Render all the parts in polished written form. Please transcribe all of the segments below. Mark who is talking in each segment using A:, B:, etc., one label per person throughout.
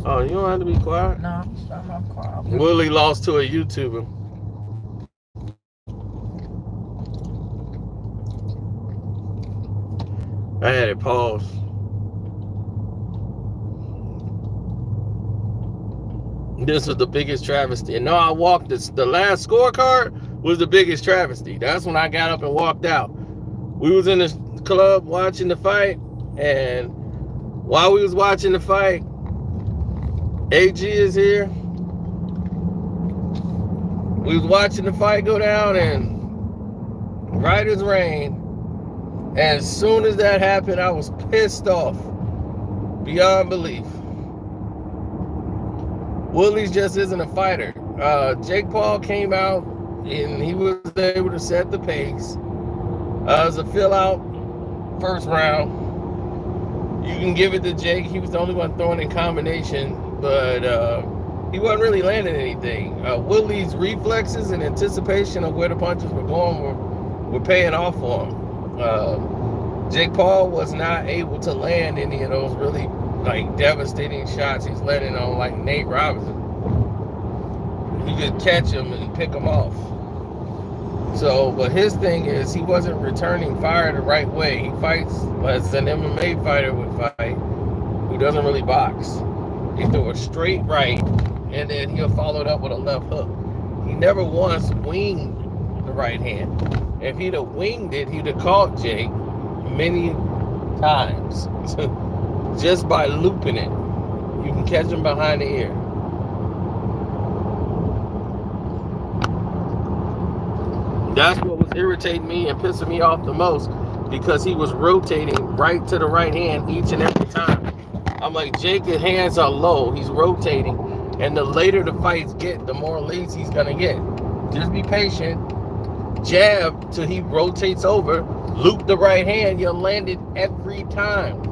A: Oh, you don't have to be quiet.
B: No, I'm quiet.
A: Woodley lost to a YouTuber. I had it paused. This was the biggest travesty. And no, I walked this. The last scorecard was the biggest travesty. That's when I got up and walked out. We was in the club watching the fight, and while we was watching the fight, AG is here. We was watching the fight go down, and right as rain. As soon as that happened, I was pissed off beyond belief. Woodley just isn't a fighter. Jake Paul came out and he was able to set the pace. It was a fill out first round. You can give it to Jake. He was the only one throwing in combination, but he wasn't really landing anything. Woodley's reflexes and anticipation of where the punches were going were paying off for him. Jake Paul was not able to land any of those really like devastating shots he's letting on like Nate Robinson. He could catch him and pick him off. So, but his thing is he wasn't returning fire the right way. He fights as an MMA fighter would fight, who doesn't really box. He threw a straight right, and then he'll follow it up with a left hook. He never once winged the right hand. If he'd have winged it, he'd have caught Jake many times. Just by looping it. You can catch him behind the ear. That's what was irritating me and pissing me off the most, because he was rotating right to the right hand each and every time. I'm like, Jake's hands are low. He's rotating. And the later the fights get, the more lazy he's going to get. Just be patient. Jab till he rotates over. Loop the right hand. You'll land it every time.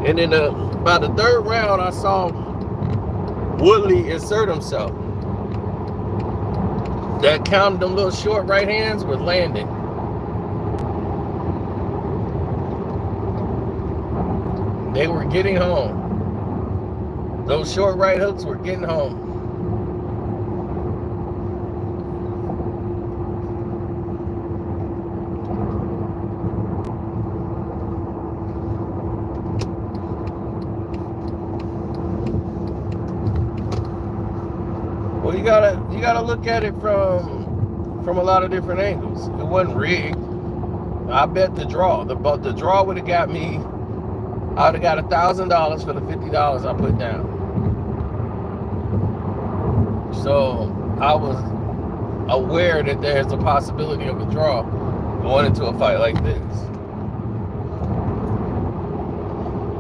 A: And then by the third round, I saw Woodley assert himself. That counted them little short right hands were landing. They were getting home. Those short right hooks were getting home. Well, you gotta look at it from a lot of different angles. It wasn't rigged. I bet the draw. The draw would have got me. I would have got $1,000 for the $50 I put down. So I was aware that there's a possibility of a draw going into a fight like this.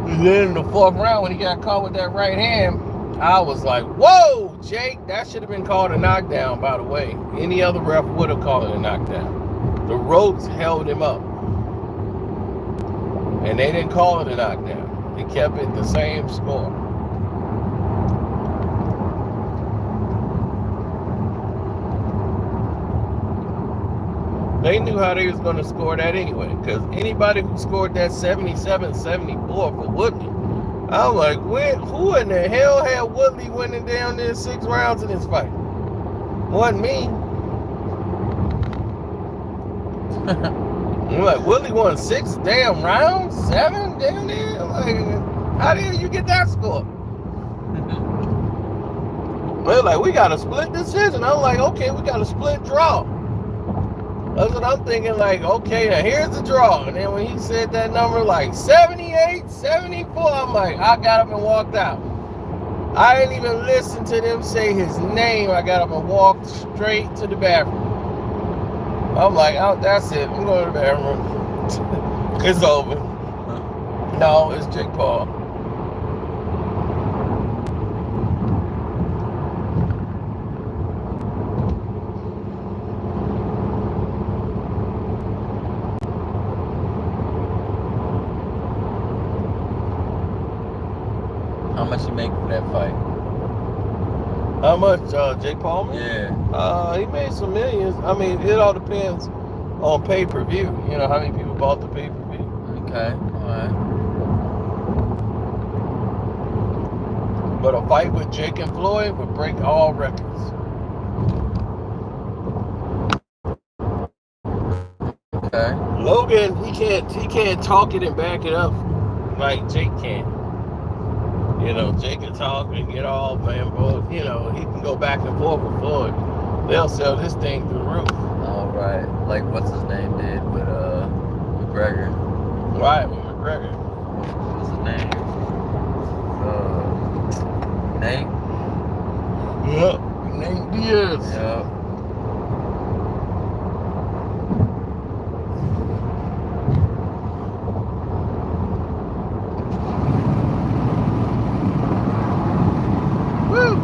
A: And then in the fourth round, when he got caught with that right hand, I was like, whoa, Jake, that should have been called a knockdown, by the way. Any other ref would have called it a knockdown. The ropes held him up. And they didn't call it a knockdown. They kept it the same score. They knew how they was going to score that anyway, because anybody who scored that 77-74 for Woodley, I'm like, who in the hell had Woodley winning down there 6 rounds in this fight? Wasn't me. I'm like, Woodley won 6 damn rounds? 7 damn near? I'm like, how did you get that score? They're like, we got a split decision. I'm like, okay, we got a split draw. That's what I'm thinking, like, okay, now here's the draw. And then when he said that number, like 78, 74, I'm like, I got up and walked out. I didn't even listen to them say his name. I got up and walked straight to the bathroom. I'm like, oh, that's it. I'm going to the bathroom. It's over. No, it's Jake Paul.
B: How much you make for that fight?
A: How much Jake Paul made?
B: Yeah.
A: He made some millions. I mean, it all depends on pay-per-view. You know how many people bought the pay-per-view?
B: Okay, alright.
A: But a fight with Jake and Floyd would break all records.
B: Okay.
A: Logan, he can't talk it and back it up like Jake can. You know, Jake can talk and get all bamboo. You know, he can go back and forth with Floyd. They'll sell this thing through the roof.
B: Alright. Like what's his name did with McGregor.
A: Right, with McGregor.
B: What was his name? Nate?
A: Yep. Nate Diaz.
B: Yep.
A: Woo!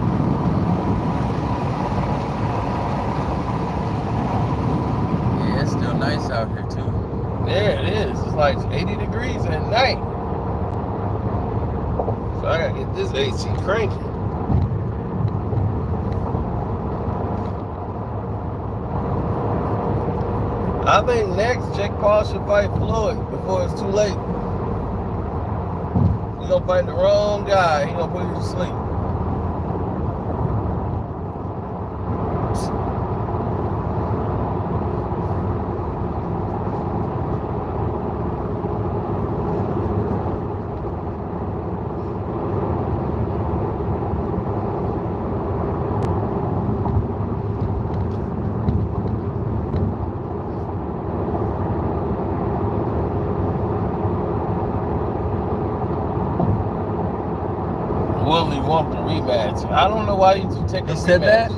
B: Yeah, it's still nice out here too.
A: Yeah, it is. It's like 80 degrees at night. So I gotta get this AC cranking. I think next Jake Paul should fight Floyd before it's too late. He's gonna fight the wrong guy. He's gonna put you to sleep. Woodley want the rematch. I don't know why you take a rematch.
B: He said that?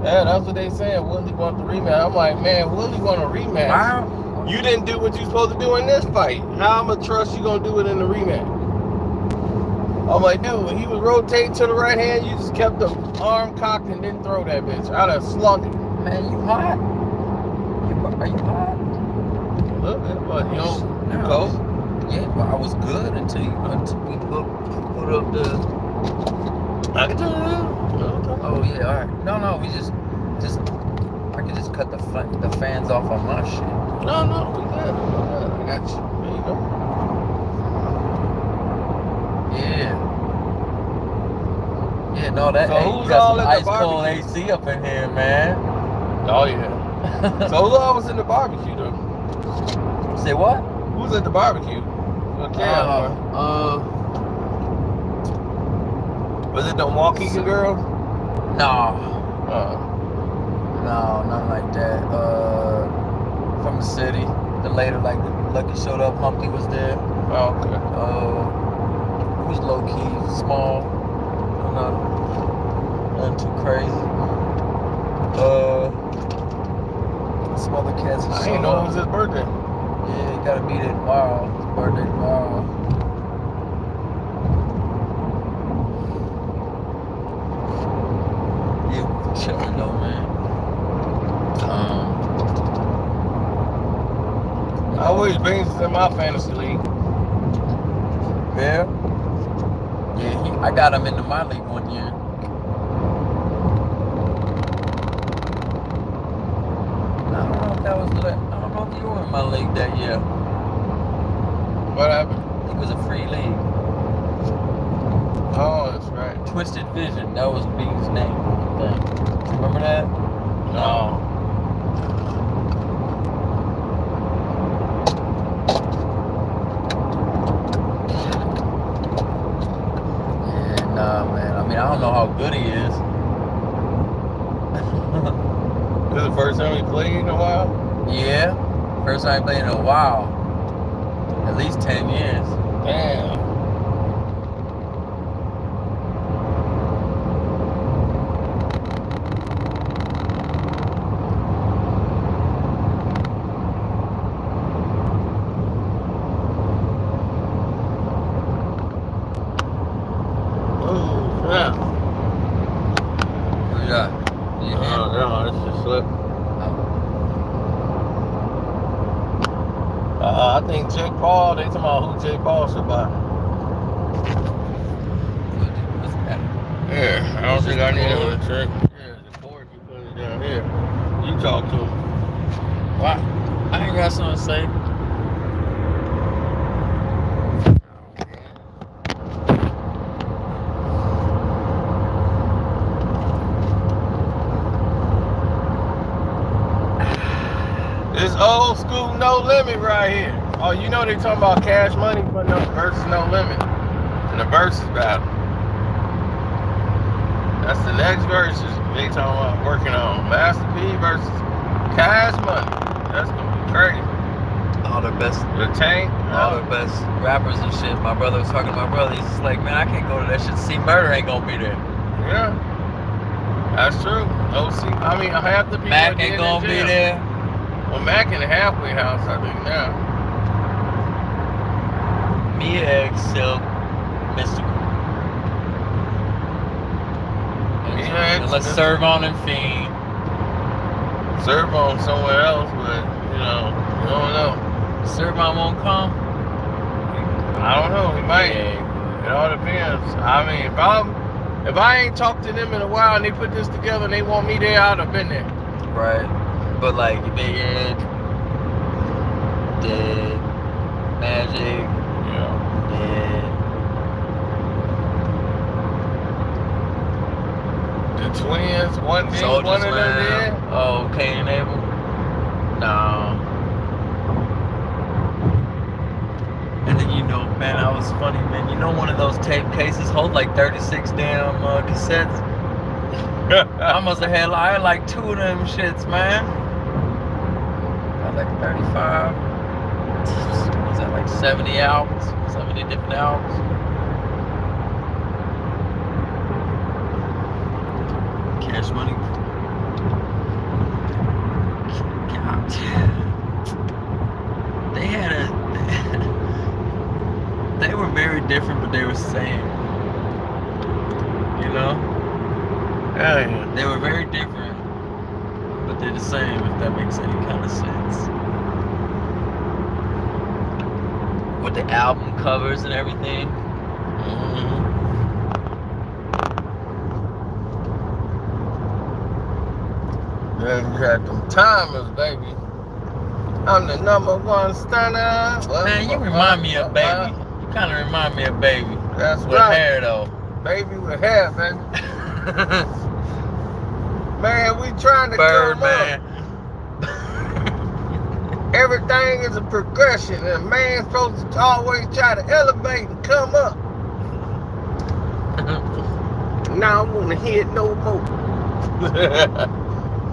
A: Yeah, that's what they saying. Woodley want the rematch. I'm like, man, Woodley want a rematch.
B: Wow.
A: You didn't do what you supposed to do in this fight. How I'm gonna trust you gonna do it in the rematch? I'm like, dude, when he was rotating to the right hand, you just kept the arm cocked and didn't throw that bitch. I'd have slung it.
B: Man, you hot? Are you hot?
A: A little bit, but you know, you
B: No.
A: cold.
B: Yeah, but I was good until we put up the.
A: I can tell you.
B: Oh yeah, all right. No, we just I could just cut the fans off on my shit.
A: No, we good. I got you. There you go.
B: Yeah. Yeah, no, that
A: So
B: hey,
A: who's
B: you got
A: all
B: some
A: at the
B: ice cold
A: barbecue?
B: AC up in here, man.
A: Oh yeah. So who all was in the barbecue though?
B: Say what?
A: Who was at the barbecue? Okay. Was it the Waukegan girl?
B: No,
A: Uh,
B: nothing like that. From the city, the later like the Lucky showed up, Humpty was there.
A: oh, okay.
B: It was low key, small, nothing too crazy. Some other cats.
A: I didn't know it was his birthday.
B: Yeah, you gotta be there tomorrow. His birthday tomorrow. Yeah, we're chilling though, man.
A: I always brings in my fantasy league.
B: Yeah. Yeah, I got him into my league one year. I don't know if that was I don't know if you were in my league that year.
A: What happened?
B: It was a free league.
A: Oh, that's right.
B: Twisted Vision, that was B's name. I think. Remember that?
A: No.
B: Yeah, nah, man. I mean, I don't know how good he is.
A: This is the first time we played in a while?
B: Yeah. First time I played in a while. At least 10 years.
A: Damn. Oh, yeah.
B: What you got? You
A: Oh, no, it's just slip. I think Jake Paul, they talking about who Jake Paul should buy.
B: What's that?
A: Yeah, I don't
B: It's
A: think
B: just
A: I need
B: the
A: him
B: cord?
A: to trick. Yeah, the cord, you put it down here. You talk to him.
B: Why? I I ain't got something to say.
A: This old school No Limit right here. Oh, you know they talking about Cash Money versus No Limit in the versus battle. That's the next versus they talking about working on. Master P versus Cash Money. That's gonna be crazy.
B: All the best.
A: The Tank.
B: All the best rappers and shit. My brother was talking to my brother. He's just like, man, I can't go to that shit. See, Murder ain't gonna be there.
A: Yeah. That's true. OC. I mean, I have to be.
B: Mac ain't gonna be there.
A: Well, Mac in the halfway house, I think now.
B: Mia X, Silk, Mystical. Let's serve on and Fiend.
A: Serve on somewhere else, but you know, you don't know.
B: Serve on won't come.
A: I don't know. He might.
B: Yeah.
A: It all depends. I mean, if I ain't talked to them in a while and they put this together and they want me there, I'd have been there.
B: Right. But like Big Ed, Dead, Magic,
A: Yeah.
B: Dead.
A: The twins, one of them there.
B: Oh, Cain and Abel. No. And then man, I was funny, man. One of those tape cases hold like 36 damn cassettes. I must have had I had like 2 of them shits, man. I had like 35. Was that like 70 albums? 70 different albums? Cash Money. God. They had they were very different, but they were the same.
A: Yeah.
B: They were very different, but they're the same, if that makes any kind of sense. With the album covers and everything.
A: Mm-hmm. Then you had them timers, baby. I'm the #1 stunner.
B: Man, you remind me of Baby. You kind of remind me of Baby.
A: That's
B: with
A: right.
B: Hair, though.
A: Baby with hair, baby. Man, we trying to
B: Bird,
A: come
B: man.
A: up. Everything is a progression, and a man's supposed to always try to elevate and come up. Now I want to hear it no more.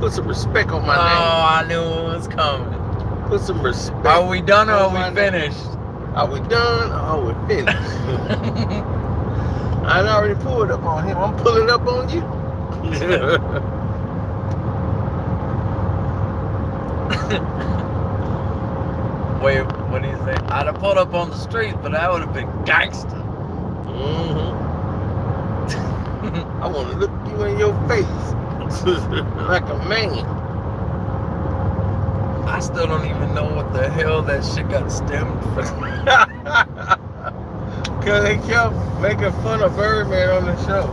A: Put some respect on my name.
B: Oh, I knew it was coming.
A: Put some respect.
B: Are we done or are we finished?
A: Are we done or are we finished? I already pulled up on him. I'm pulling up on you.
B: Wait, what do you say? I'd have pulled up on the street, but that would have been gangster.
A: Mm-hmm. I want to look you in your face like a man.
B: I still don't even know what the hell that shit got stemmed from.
A: Because they kept making fun of Birdman on the show.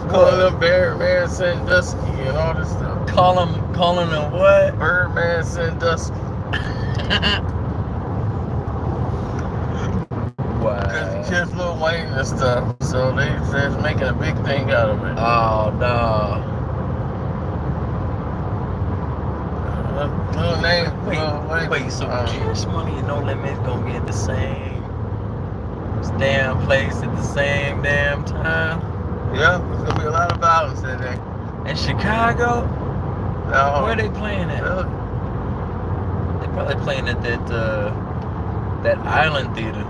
A: Calling him Birdman Sandusky and all this stuff.
B: Calling him what?
A: Birdman Sandusky.
B: Wow.
A: Because he kissed Lil Wayne and stuff. So they said making a big thing out of it.
B: Oh, no.
A: Little name.
B: Wait, so Cash Money and No Limit gonna be at the same damn place at the same damn time?
A: Yeah, there's gonna be a lot of violence in there.
B: In Chicago?
A: No.
B: Where are they playing at?
A: Really?
B: They probably playing at that Island Theater.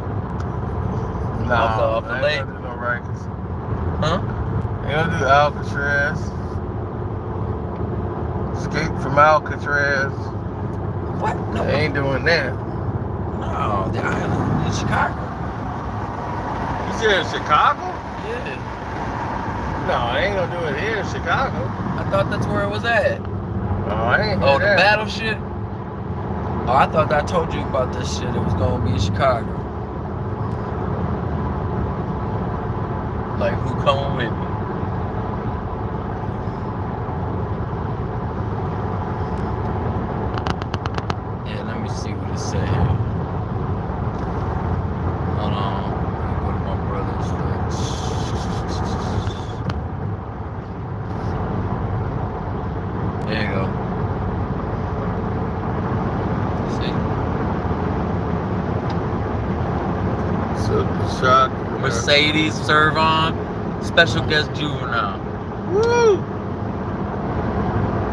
A: No,
B: off the
A: they
B: lake.
A: ain't gonna do no Rikers.
B: Huh?
A: They gonna do Alcatraz. Escape from Alcatraz.
B: What? No.
A: They ain't doing that.
B: No, the Island in Chicago.
A: You said Chicago?
B: Yeah.
A: No, I ain't gonna do it here in Chicago.
B: I thought that's where it was at.
A: Oh, I ain't hear
B: Oh, the
A: that.
B: battle shit? Oh, I thought I told you about this shit. It was gonna be in Chicago. Like, who coming with me? Yeah, let me see me see. Hold on. Go to my brother's list. There you go. See?
A: So the shot.
B: Mercedes Tyronn, special guest juvenile.
A: Woo!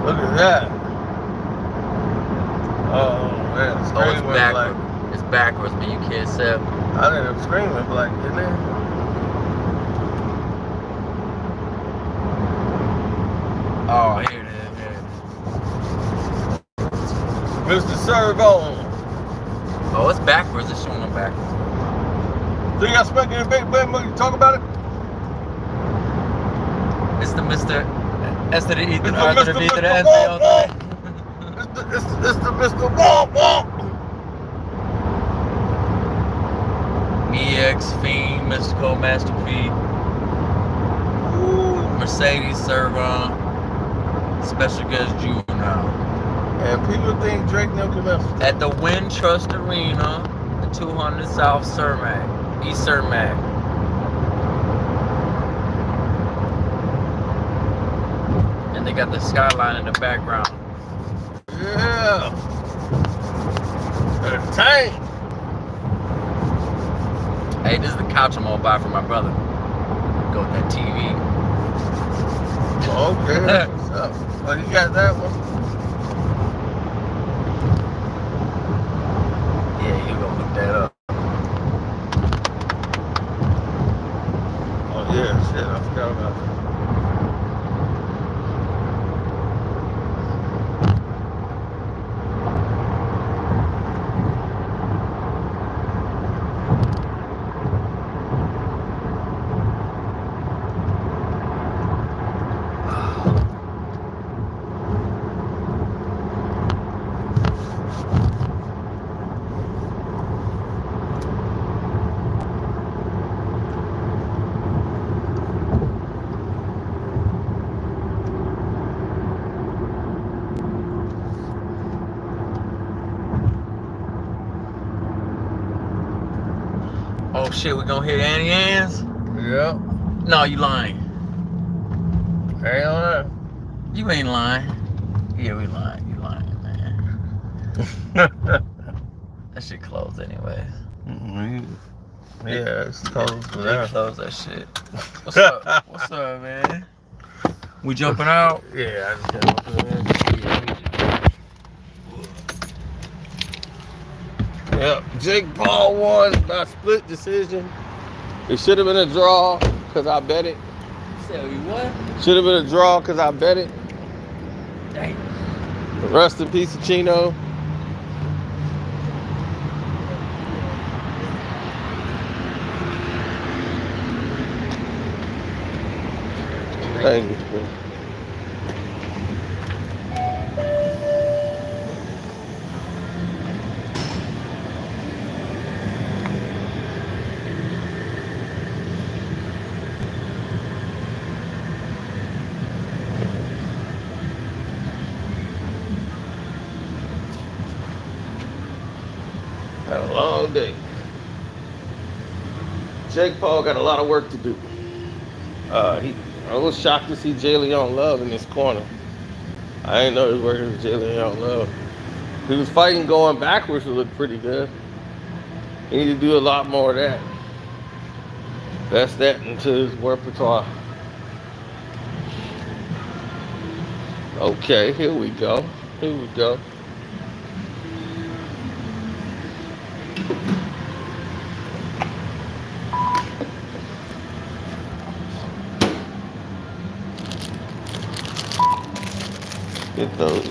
A: Look at that. Oh man,
B: Oh,
A: screen
B: it's
A: went
B: backwards.
A: black.
B: It's backwards, man. You can't see.
A: I think the screen went black, didn't it?
B: Oh, here it is.
A: Mr. Servo.
B: Oh, it's backwards. It's showing them backwards.
A: So you got smoking in a big bed, you talk about it?
B: It's the Mr. S to the E to the
A: It's
B: R
A: the
B: to the V to the
A: Mr.
B: S.
A: Walk, walk. It's the Mr. Walk, walk.
B: EX Fiend, Mystical Master P, Mercedes Tyronn, special guest juvenile.
A: And people think Drake never can mess with
B: At the Wintrust Arena, the 200 South Cermak, East Cermak. And they got the skyline in the background.
A: Yeah. The tank.
B: Hey, this is the couch I'm gonna buy for my brother. Go with that TV.
A: Okay, that's what's up. Oh, you got that one?
B: Yeah, you gonna look that up.
A: Oh yeah, shit, I forgot about that.
B: Oh shit, we gonna hit Annie Ann's?
A: Yep.
B: No, you lying.
A: Ain't lying.
B: You ain't lying. Yeah, we lying. You lying, man. That shit closed anyways.
A: Yeah, it's closed for
B: They
A: that.
B: closed that shit. What's up? What's up, man? We jumping out?
A: Yeah, I just came up with it. Yep, Jake Paul won by split decision. It should have been a draw because I bet it.
B: Say what?
A: Should have been a draw because I bet it.
B: Dang.
A: Rest in peace, Chino. Thank you. Had a long day. Jake Paul got a lot of work to do. I was shocked to see Jay Leon Love in this corner. I didn't know he was working with Jay Leon Love. He was fighting going backwards, it looked pretty good. He need to do a lot more of that. That's that into his repertoire. Okay, here we go. Here we go. Get those.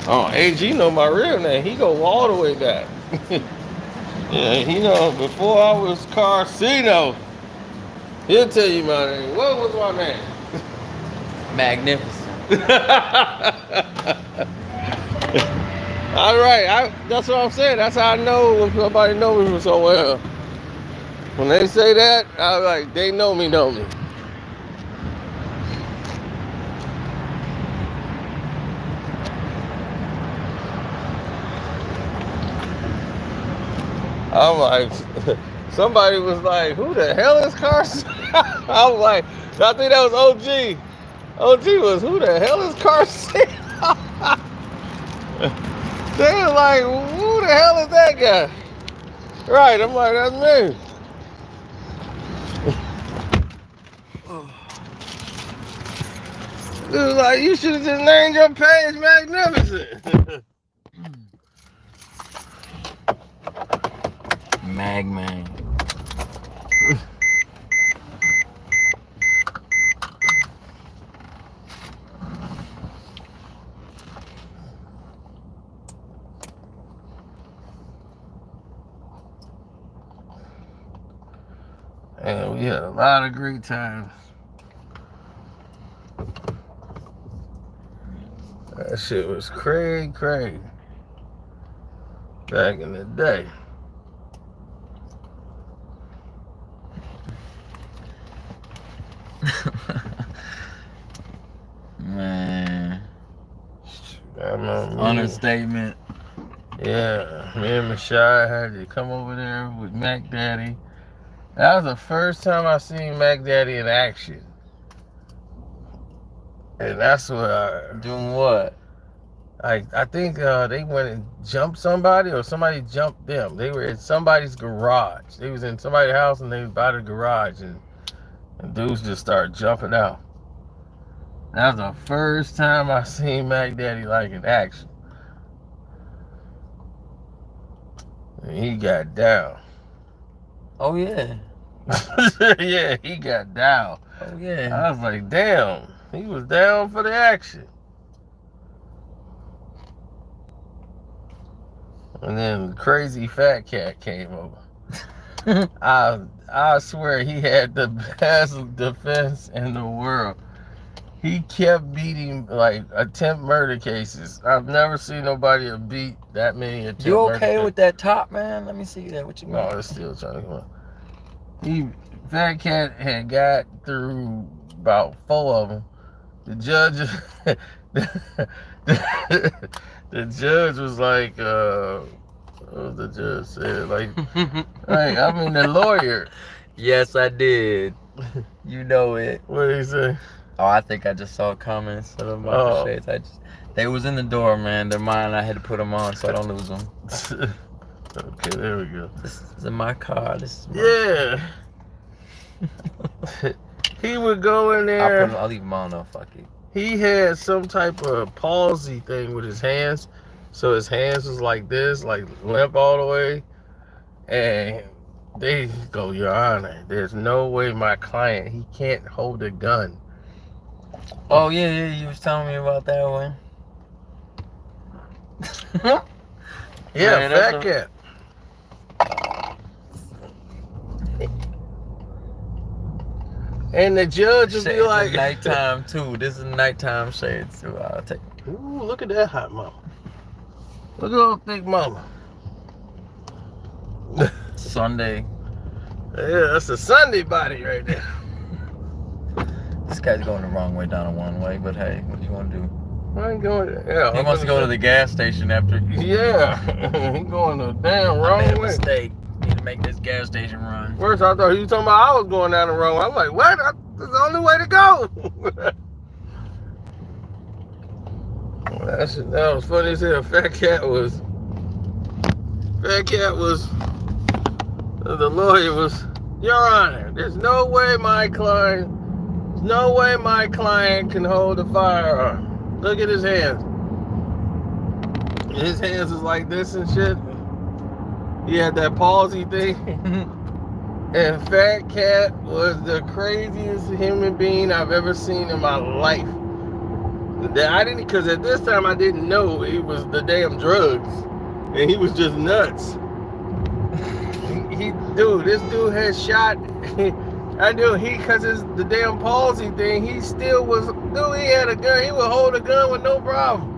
A: Oh, AG know my real name. He go all the way back. Yeah, he know before I was Carcino. He'll tell you my name. What was my name?
B: Magnificent.
A: All right, that's what I'm saying. That's how I know when somebody knows me so well. When they say that, I'm like, they know me. I'm like, somebody was like, who the hell is Carson? I was like, I think that was OG. OG was, who the hell is Carson? They was like, who the hell is that guy? Right, I'm like, that's me. It was like, you should have just named your page Magnificent.
B: Magman.
A: And we had a lot of great times. That shit was crazy. Back in the day.
B: Man.
A: That's
B: Understatement.
A: Yeah, me and Mashai had to come over there with Mac Daddy. That was the first time I seen Mac Daddy in action. And that's what
B: Doing what?
A: I think they went and jumped somebody or somebody jumped them. They were in somebody's garage. They was in somebody's house and they was by the garage and dudes just started jumping out. That was the first time I seen Mac Daddy like in action. And he got down.
B: Oh yeah.
A: Yeah, he got down.
B: Oh yeah.
A: I was like, damn, he was down for the action. And then the crazy fat cat came over. I swear he had the best defense in the world. He kept beating like attempt murder cases. I've never seen nobody beat that many attempt
B: You
A: murder
B: okay
A: cases.
B: with that top, man? Let me see that. What you
A: No,
B: got?
A: it's still trying to come on. Fat cat had got through about 4 of them. The judge, the judge was like, what was the judge said? Like, right, I mean the lawyer.
B: Yes, I did. You know it.
A: What did he say?
B: Oh, I think I just saw comments about the shades. They was in the door, man. They're mine. I had to put them on so I don't lose them.
A: Okay, there we go.
B: This is in my car. This is my
A: He would go in there.
B: I'll leave them on though. Fuck it.
A: He had some type of palsy thing with his hands. So his hands was like this, like limp all the way. And they go, Your Honor, there's no way my client, he can't hold a gun.
B: Oh, yeah, you was telling me about that one.
A: Yeah,
B: man,
A: fat cat. And the judge would be like...
B: It's nighttime, too. This is nighttime shades, too. I'll take it.
A: Ooh, look at that hot mama. Look at that thick mama.
B: Sunday.
A: Yeah, that's a Sunday body right there.
B: This guy's going the wrong way down a one way, but hey, what do you want to do?
A: I ain't going. Yeah,
B: He wants to go to the gas station after.
A: Yeah, he going the damn wrong
B: I made a
A: way.
B: mistake. Need to make this gas station run.
A: First, I thought he was talking about I was going down the wrong way. I'm like, what? That's the only way to go. That was funny as hell. Fat cat was. The lawyer was. Your Honor, there's no way my client can hold a firearm. Look at his hands. His hands is like this and shit. He had that palsy thing. And Fat Cat was the craziest human being I've ever seen in my life. I didn't, because at this time I didn't know it was the damn drugs, and he was just nuts. Dude, this dude had shot. I knew because it's the damn palsy thing. He still was. Dude, he had a gun. He would hold a gun with no problem.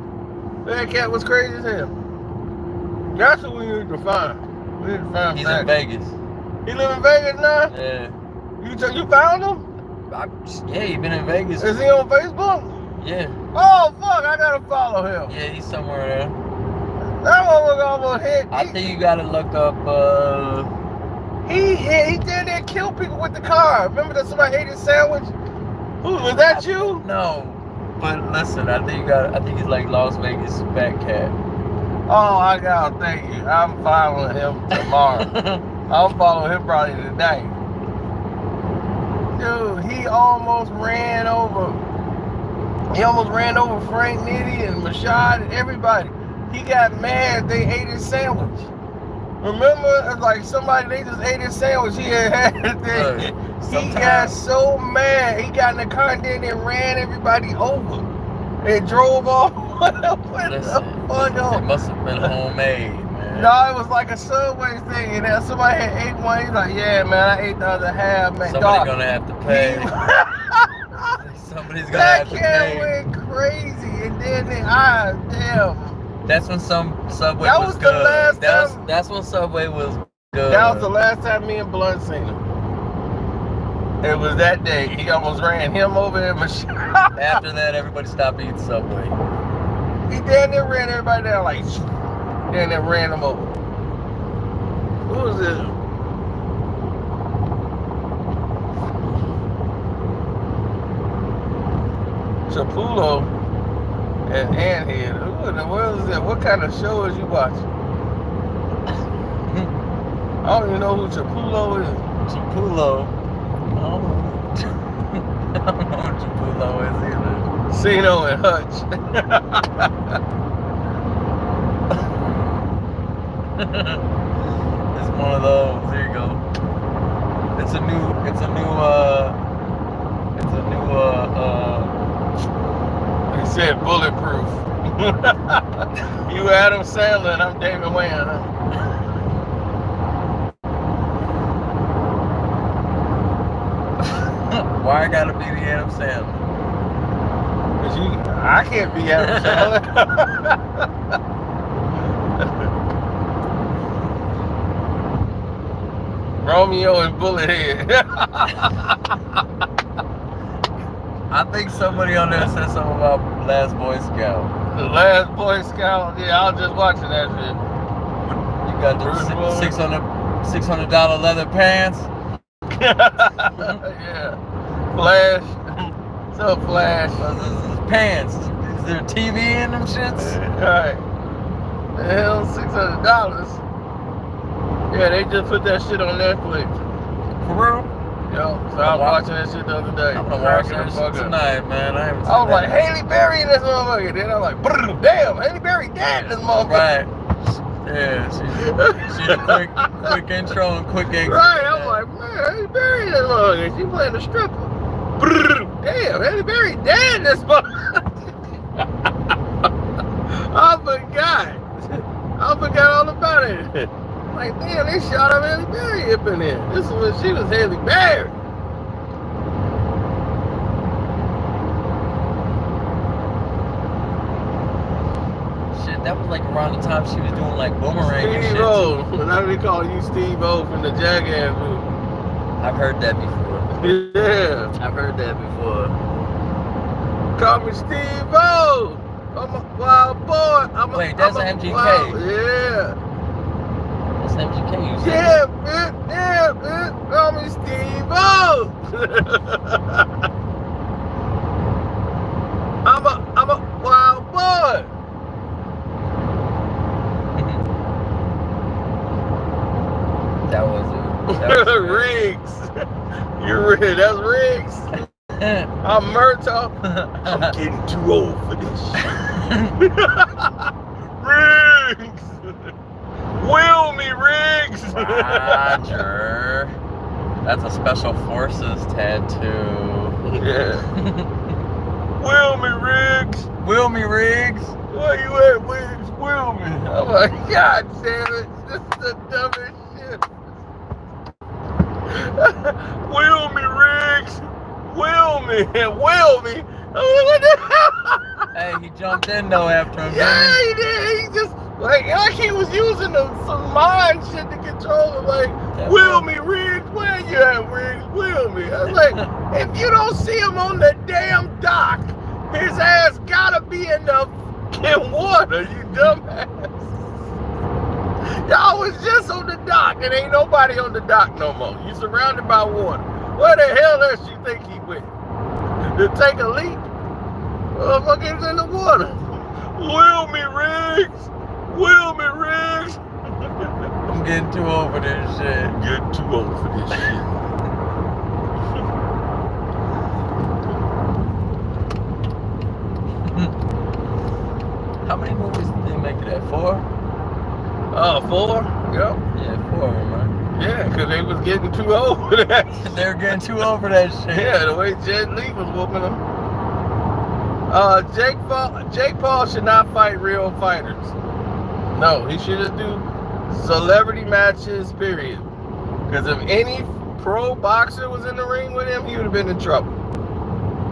A: That cat was crazy as hell. That's what we need to find. We need to find.
B: He's in Vegas.
A: He live in Vegas now?
B: Yeah.
A: You found him?
B: Yeah, he been in Vegas.
A: Is he on Facebook?
B: Yeah.
A: Oh fuck! I gotta follow him.
B: Yeah, he's somewhere there.
A: That one was almost hit.
B: I think you gotta look up.
A: He did that kill people with the car. Remember that somebody ate his sandwich? Who was that? You?
B: No. But listen, I think he's like Las Vegas fat cat.
A: Oh, I gotta thank you. I'm following him tomorrow. I'm following him probably today. Dude, he almost ran over Frank Nitty and Mashad and everybody. He got mad they ate his sandwich. Remember, it's like somebody, they just ate his sandwich. He had it. He got so mad. He got in the car and then it ran everybody over. And drove off.
B: Listen, it must have been homemade, man.
A: No, it was like a Subway thing. And then somebody had ate one. He's like, yeah, man, I ate the other half, man.
B: Somebody's gonna have to pay. Somebody's gonna have to pay.
A: That cat went crazy. And then damn.
B: That's when Subway
A: that
B: was
A: was
B: good.
A: The last time,
B: that's when Subway was good.
A: That was the last time me and Blunt seen him. It was that day. He almost ran him over in my shop.
B: After that, everybody stopped eating Subway.
A: He damn near ran everybody down like, damn near ran him over. Who was this? Chapulo and Anthead. Who in the world is that? What kind of show is you watching? I don't even know who Chapulo is.
B: Chapulo? I don't know what Chapulo is either.
A: Cino and Hutch.
B: It's one of those. There you go. It's a new
A: He said bulletproof. You Adam Sandler and I'm David Wayne, huh?
B: Why I gotta be the Adam Sandler?
A: Cause I can't be Adam Sandler. Romeo and Bullethead.
B: I think somebody on there said something about Last Boy Scout.
A: The Last Boy Scout. Yeah, I was just watching that shit.
B: You got the $600 leather pants.
A: Yeah. Flash. So Flash.
B: Pants. Is there a TV in them shits?
A: Alright. The hell, $600? Yeah, they just put that shit on Netflix.
B: For real?
A: Yo, so I was watching that shit the other day.
B: I'm gonna watch that shit tonight, man. I
A: was like, Haley Berry in this motherfucker. Then I'm like, damn, Haley Berry dead in this motherfucker.
B: Right. Yeah, she's a quick intro and quick exit.
A: Right, I'm like, man, Haley Berry in this motherfucker. She playing the stripper. Damn, Haley Berry dead in this motherfucker. I forgot all about it. Like, damn, they shot up Haley Berry up in there. This is when she was Haley Berry.
B: Shit, that was like around the time she was doing like Boomerang and shit.
A: Steve O. Now they call you Steve O from the Jackass movie.
B: I've heard that before.
A: Yeah.
B: I've heard that before.
A: Call me Steve O. I'm a wild boy.
B: Wait, that's MGK.
A: Yeah.
B: That's MGK, you said.
A: Yeah, bitch. Call me Steve O. I'm a wild boy.
B: That was
A: Riggs. That's Riggs. I'm Murtaugh. I'm getting too old for this shit. Riggs. Will me, Riggs.
B: Roger. That's a Special Forces tattoo.
A: Yeah.
B: Wilmy Riggs.
A: Where you at, Wiggs? Wilmy. I'm like, God damn it. This is the dumbest shit. Wilmy Riggs. Wilmy. I'm like, what the hell?
B: Hey, he jumped in though after him.
A: Yeah, he did. He just, like he was using some mind shit to control him. Like, Wilmy Riggs, where you at, Riggs? Wilmy. I was like, if you don't see him on the damn dock, his ass gotta be in the fucking water, you dumbass. Y'all was just on the dock, and ain't nobody on the dock no more. You surrounded by water. Where the hell else you think he went? To take a leak? Motherfuckers in the water. Wilmy Riggs.
B: I'm getting too old for this shit.
A: Getting too old for this shit.
B: How many movies did they make of that? 4?
A: 4? Yep.
B: Yeah, 4 of them, right?
A: Yeah, because they was getting too old for that.
B: They were getting too old for that shit.
A: Yeah, the way Jet Li was whooping them. Jake Paul should not fight real fighters. No, he should just do celebrity matches, period. Because if any pro boxer was in the ring with him, he would have been in trouble.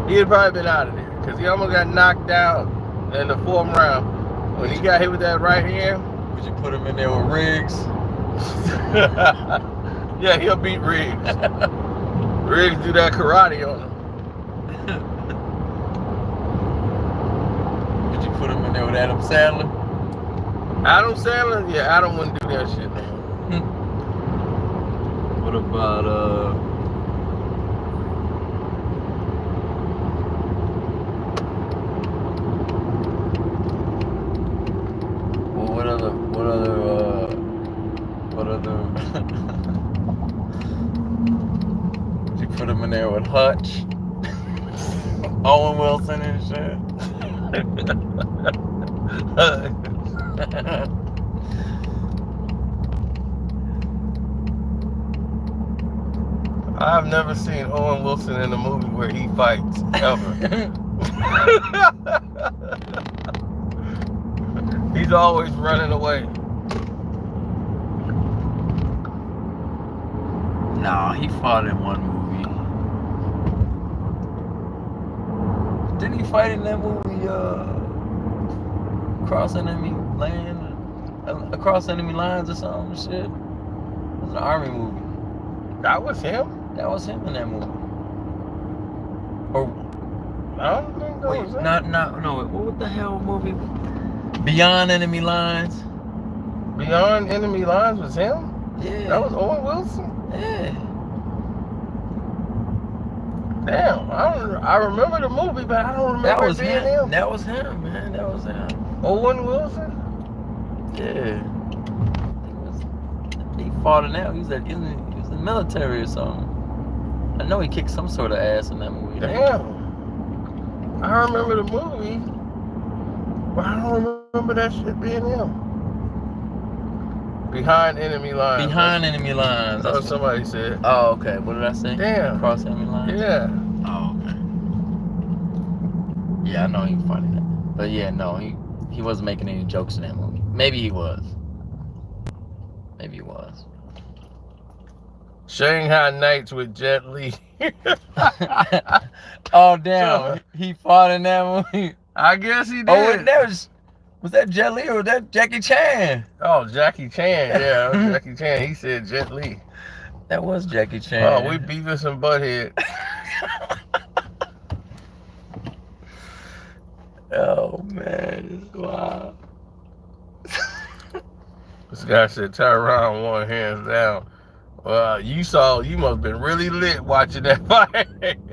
A: He had probably been out of there. Because he almost got knocked down in the 4th round. When he got hit with that right hand.
B: Would you put him in there with Riggs?
A: Yeah, he'll beat Riggs. Riggs do that karate on him.
B: Would you put him in there with Adam Sandler?
A: Adam Sandler? Yeah, Adam wouldn't do that shit.
B: What about what other would you put him in there with Hutch? Owen Wilson and shit.
A: I've never seen Owen Wilson in a movie where he fights, ever. He's always running away.
B: Nah, he fought in one movie. Didn't he fight in that movie, Across Enemy Lines or something shit? It was an army movie.
A: That was him?
B: That was him in that movie. Or
A: I don't think that was him.
B: no. What the hell movie? Beyond Enemy Lines.
A: Beyond Enemy Lines was him?
B: Yeah.
A: That was Owen Wilson?
B: Yeah.
A: Damn, I remember the movie, but I don't remember it being him.
B: That was him, man. That was him.
A: Owen Wilson?
B: Yeah. He fought in that. He was in the military or something. I know he kicked some sort of ass in that movie.
A: Damn. I remember the movie, but I don't remember that shit being him. Behind Enemy Lines.
B: Behind Enemy Lines.
A: That's what somebody said.
B: Oh, okay. What did I say?
A: Damn.
B: Across Enemy Lines?
A: Yeah.
B: Oh, okay. Yeah, I know he was funny in that. But yeah, no, he wasn't making any jokes in that movie. Maybe he was.
A: Shanghai Nights with Jet Li.
B: Oh, damn. He fought in that movie.
A: I guess he did.
B: Oh, was that Jet Li or was that Jackie Chan?
A: Oh, Jackie Chan. Yeah, it was Jackie Chan. He said Jet Li.
B: That was Jackie Chan.
A: Oh, we Beavis and Butthead.
B: Oh, man. It's wild.
A: This guy said Tyronn won hands down. Well, you must have been really lit watching that fight.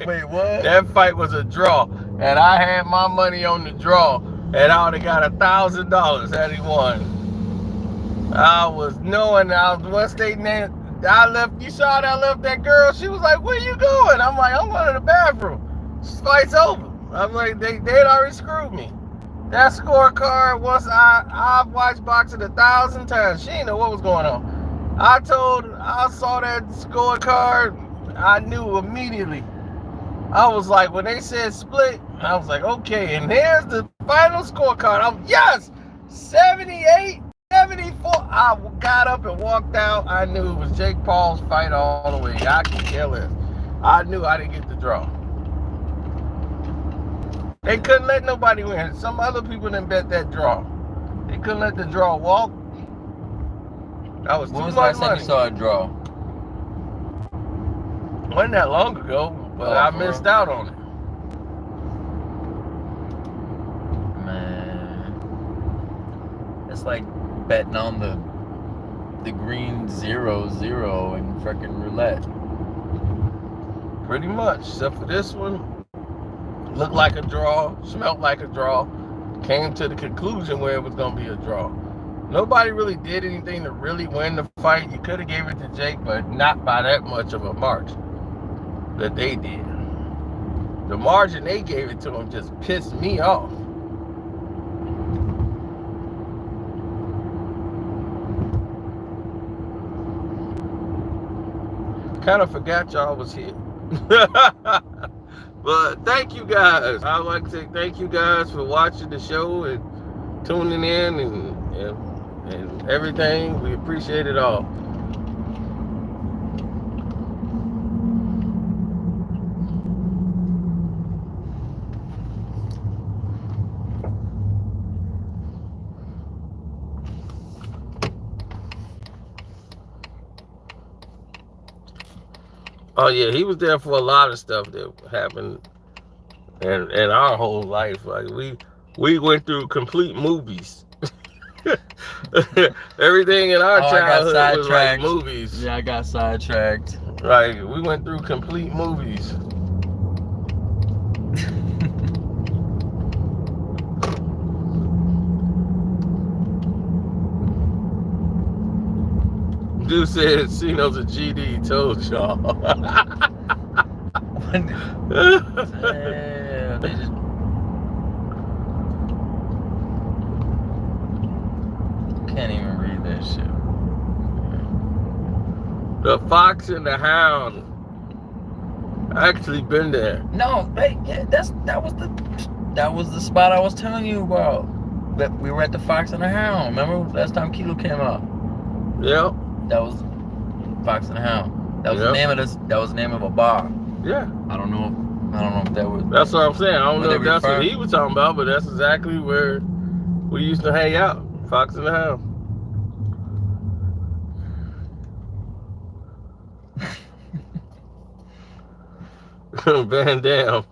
B: Wait, what?
A: That fight was a draw. And I had my money on the draw. And I would have got $1,000 had he won. I was knowing once they named, I left that girl. She was like, where you going? I'm like, I'm going to the bathroom. This fight's over. I'm like, they had already screwed me. That scorecard, once I've watched boxing 1,000 times. She didn't know what was going on. I saw that scorecard, I knew immediately. I was like, when they said split, I was like, okay, and there's the final scorecard. Yes, 78, 74. I got up and walked out. I knew it was Jake Paul's fight all the way. I could care less. I knew I didn't get the draw. They couldn't let nobody win. Some other people didn't bet that draw. They couldn't let the draw walk. That was too much money. When was the last time you saw
B: a draw?
A: Wasn't that long ago, but I missed out on it.
B: Man, it's like betting on the green 0-0 in freaking roulette.
A: Pretty much, except for this one. Looked like a draw, smelled like a draw, came to the conclusion where it was going to be a draw. Nobody really did anything to really win the fight. You could have gave it to Jake, but not by that much of a margin that they did. The margin they gave it to him just pissed me off. Kind of forgot y'all was here. But thank you guys. I'd like to say thank you guys for watching the show and tuning in and everything. We appreciate it all. Oh yeah, he was there for a lot of stuff that happened in our whole life. Like we went through complete movies. Everything in our childhood was like movies.
B: Yeah, I got sidetracked.
A: Right, we went through complete movies. Dude said Cino's a GD, told y'all.
B: Damn, they just... Can't even read that shit.
A: The Fox and the Hound. I actually been there.
B: No, hey, yeah, that was the spot I was telling you about. That we were at the Fox and the Hound. Remember last time Kilo came out?
A: Yep.
B: That was Fox and the Hound. That was the name of this. That was the name of a bar.
A: Yeah.
B: I don't know if that was.
A: That's what I'm saying. I don't know if that's what he was talking about, but that's exactly where we used to hang out. Fox and the Hound. Van Damme.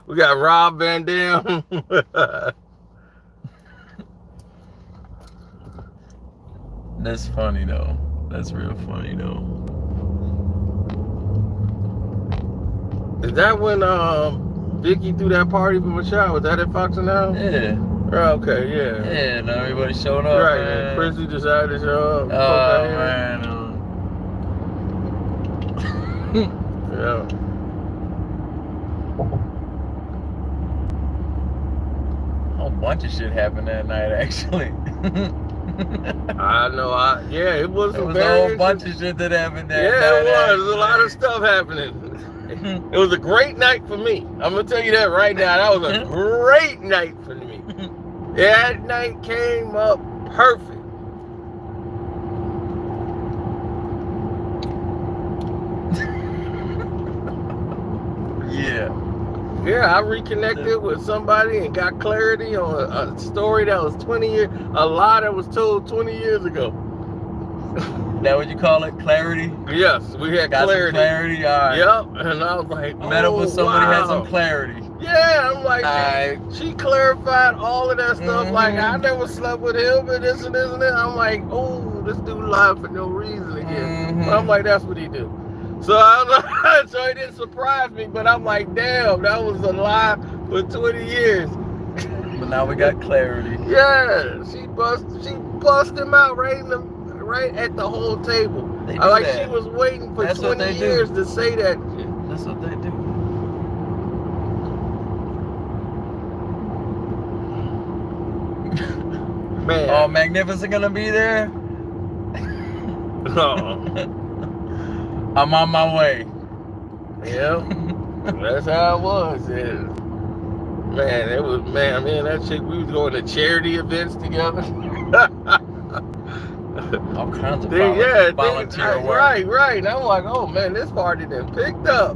A: We got Rob Van Damme.
B: That's funny though. That's real funny though.
A: Is that when Vicky threw that party for Michelle? Was that at Fox and Hound?
B: Yeah.
A: Oh, okay, yeah.
B: Yeah, and everybody showed up.
A: Right,
B: man.
A: and Chrissy decided to show up.
B: Oh man.
A: Yeah.
B: A whole bunch of shit happened that night actually.
A: I know. Yeah, it was
B: a whole bunch of shit that happened that night.
A: Yeah, it was. There's a lot of stuff happening. It was a great night for me. I'm gonna tell you that right now. That was a great night for me. That night came up perfect.
B: Yeah.
A: Yeah, I reconnected with somebody and got clarity on a story that was 20 years, a lie that was told 20 years ago.
B: That what you call it? Clarity?
A: Yes, we had
B: got
A: clarity.
B: Some clarity, all right.
A: Yep, and I was like,
B: met up with somebody who had some clarity.
A: Yeah, I'm like, she clarified all of that stuff. Like, I never slept with him and this and this and that. I'm like, oh, this dude lied for no reason again. But I'm like, that's what he do. So I was like, so it didn't surprise me, but I'm like, damn, that was a lie for 20 years.
B: But now we got clarity.
A: Yeah, she bust him out right at the whole table. Like that. She was waiting for 20 years to say that shit.
B: That's what they do.
A: Man.
B: Oh, Magnificent gonna be there?
A: Oh.
B: I'm on my way.
A: Yeah. That's how it was. And man, it was man, me and that chick, we was going to charity events together.
B: All kinds of volunteer work.
A: Right. And I'm like, oh man, this party done picked up.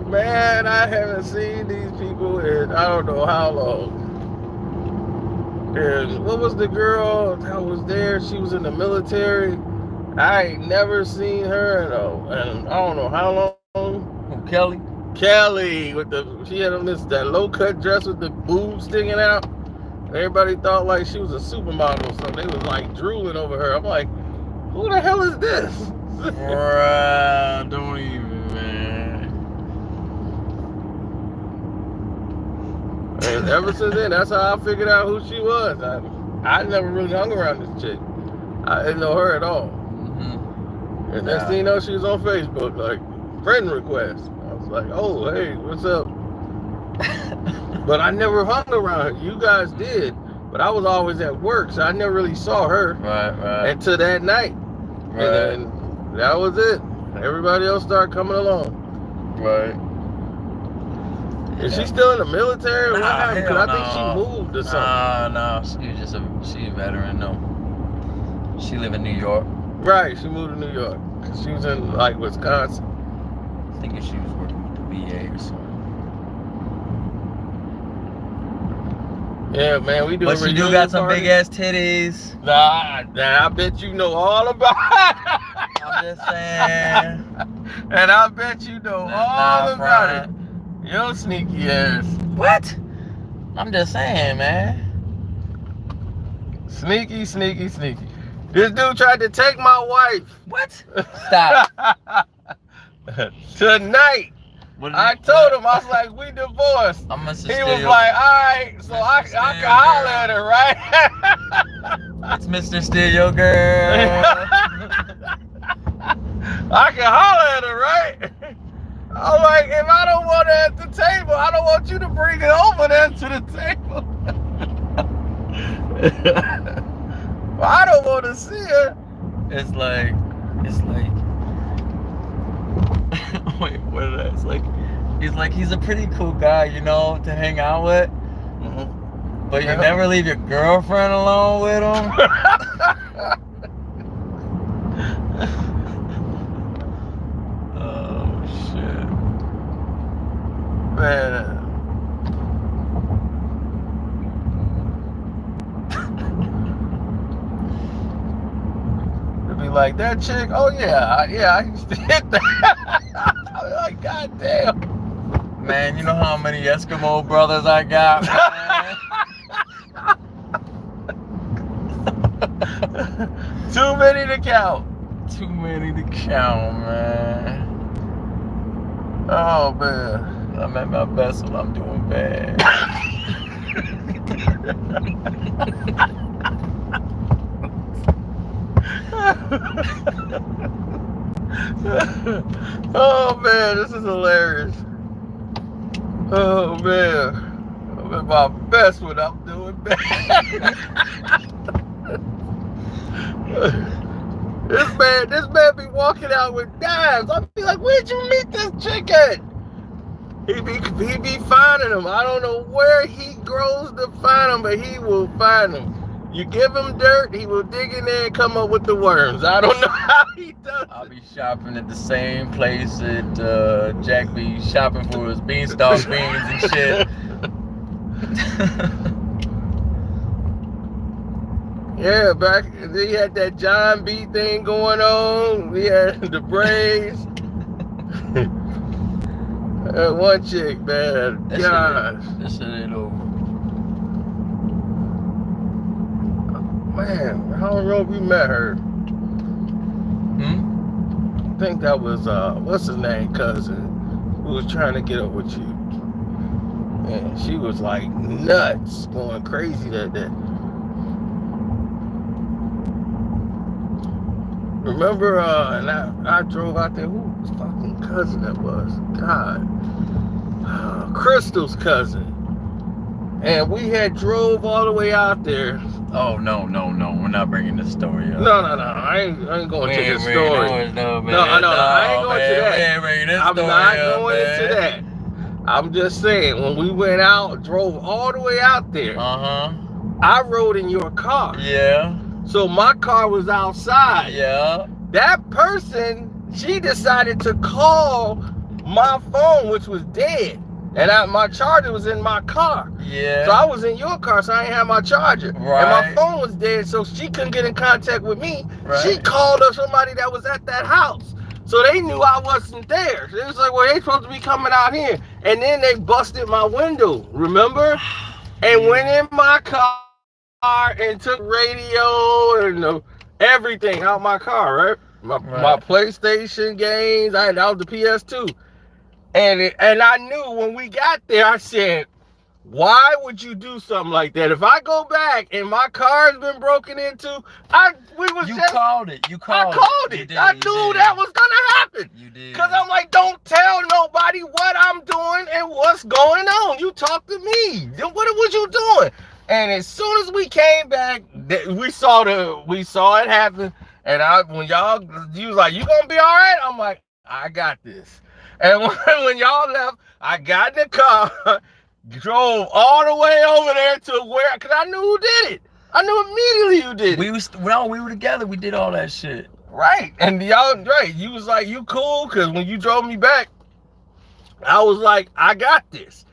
A: Man, I haven't seen these people in I don't know how long. And what was the girl that was there? She was in the military. I ain't never seen her in I don't know how long.
B: Who, Kelly?
A: Kelly she had on that low cut dress with the boobs sticking out. Everybody thought like she was a supermodel, so they was like drooling over her. I'm like, who the hell is this?
B: Bruh, don't even, man.
A: And ever since then, that's how I figured out who she was. I never really hung around this chick. I didn't know her at all. Mm-hmm. And next thing you know, she was on Facebook, like friend request. I was like, oh, hey, what's up? But I never hung around her. You guys did, but I was always at work, so I never really saw her.
B: Right.
A: Until that night.
B: Right.
A: And then that was it. Everybody else started coming along.
B: Right.
A: Is she still in the military? What happened? Because I think she moved or something.
B: No. She a veteran, no. She live in New York.
A: Right, she moved to New York. Cause she was in like Wisconsin.
B: I think she was working with the VA or something.
A: Yeah, man, we do.
B: But she do got some big ass titties.
A: Nah, I bet you know all about it.
B: I'm just saying.
A: And I bet you know all about it. Yo, sneaky ass.
B: What? I'm just saying, man.
A: Sneaky. This dude tried to take my wife.
B: What? Stop.
A: Tonight. I told him, I was like, we divorced. He was like, all right, so I can holler at her, right?
B: It's Mr. Steal Your Girl.
A: I can holler at her, right? I'm like, if I don't want her at the table, I don't want you to bring it over there to the table. I don't want to see her.
B: It's like wait, what is that? He's a pretty cool guy, you know, to hang out with. Mm-hmm. But you never leave your girlfriend alone with him. Oh shit,
A: man. Be like that chick. Oh yeah, I used to hit that. I was like, God damn.
B: Man, you know how many Eskimo brothers I got, man?
A: Too many to count.
B: Too many to count, man.
A: Oh man,
B: I'm at my best when I'm doing bad.
A: Oh man, this is hilarious. Oh man, I'm at my best when I'm doing bad. This man be walking out with dimes. I'll be like, where'd you meet this chick at? He be finding them. I don't know where he grows to find them, but he will find them. You give him dirt, he will dig in there and come up with the worms. I don't know how he does it.
B: I'll be shopping at the same place that Jack be shopping for his beanstalk beans and shit.
A: Yeah, he had that John B thing going on. We had the braids. One chick, man. Gosh.
B: That shit ain't over.
A: Man, I don't know if you met her. I think that was what's his name, cousin, who was trying to get up with you. Man, she was like nuts, going crazy that day. Remember, and I drove out there. Whose fucking cousin that was? God, Crystal's cousin. And we had drove all the way out there
B: Oh, no. We're not bringing this story up.
A: No. I ain't going
B: We
A: to
B: ain't
A: this
B: bringing
A: story.
B: yours, no, man.
A: No, I ain't going to
B: man,
A: that.
B: We ain't bringing this
A: I'm
B: story
A: not
B: up,
A: going
B: man.
A: into that. I'm just saying, when we went out, drove all the way out there, I rode in your car.
B: Yeah.
A: So my car was outside.
B: Yeah.
A: That person, she decided to call my phone, which was dead. And my charger was in my car.
B: Yeah.
A: So I was in your car, so I didn't have my charger.
B: Right.
A: And my phone was dead, so she couldn't get in contact with me.
B: Right.
A: She called up somebody that was at that house. So they knew I wasn't there. It was like, well, they supposed to be coming out here. And then they busted my window, remember? And went in my car and took radio and everything out my car, right? My PlayStation games, that was the PS2. And I knew when we got there, I said, why would you do something like that? If I go back and my car's been broken into,
B: You called it.
A: I called it. I knew that was gonna happen.
B: You did.
A: Cause I'm like, don't tell nobody what I'm doing and what's going on. You talk to me. What was you doing? And as soon as we came back, we saw it happen. And you was like, you gonna be all right? I'm like, I got this. And when y'all left, I got in the car, drove all the way over there to where, cause I knew who did it. I knew immediately who did it.
B: We were together. We did all that shit.
A: Right. And y'all, right. You was like, you cool? Cause when you drove me back, I was like, I got this.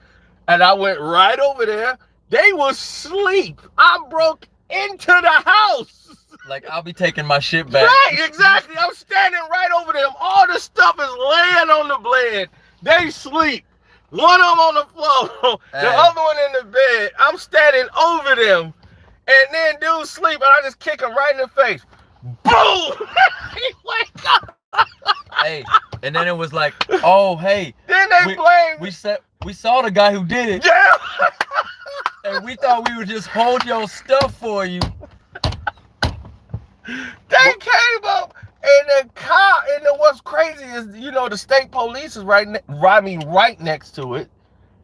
A: And I went right over there. They was asleep. I broke into the house.
B: Like, I'll be taking my shit back.
A: Right, exactly. I'm standing right over them. All the stuff is laying on the bed. They sleep. One of them on the floor, the other one in the bed. I'm standing over them. And then dude sleep, and I just kick him right in the face. Boom! He wake up.
B: Hey, and then it was like, oh, hey.
A: Then they blamed
B: me. We saw the guy who did it.
A: Yeah.
B: And we thought we would just hold your stuff for you.
A: They came up, and the cop, and what's crazy is, the state police is right next to it.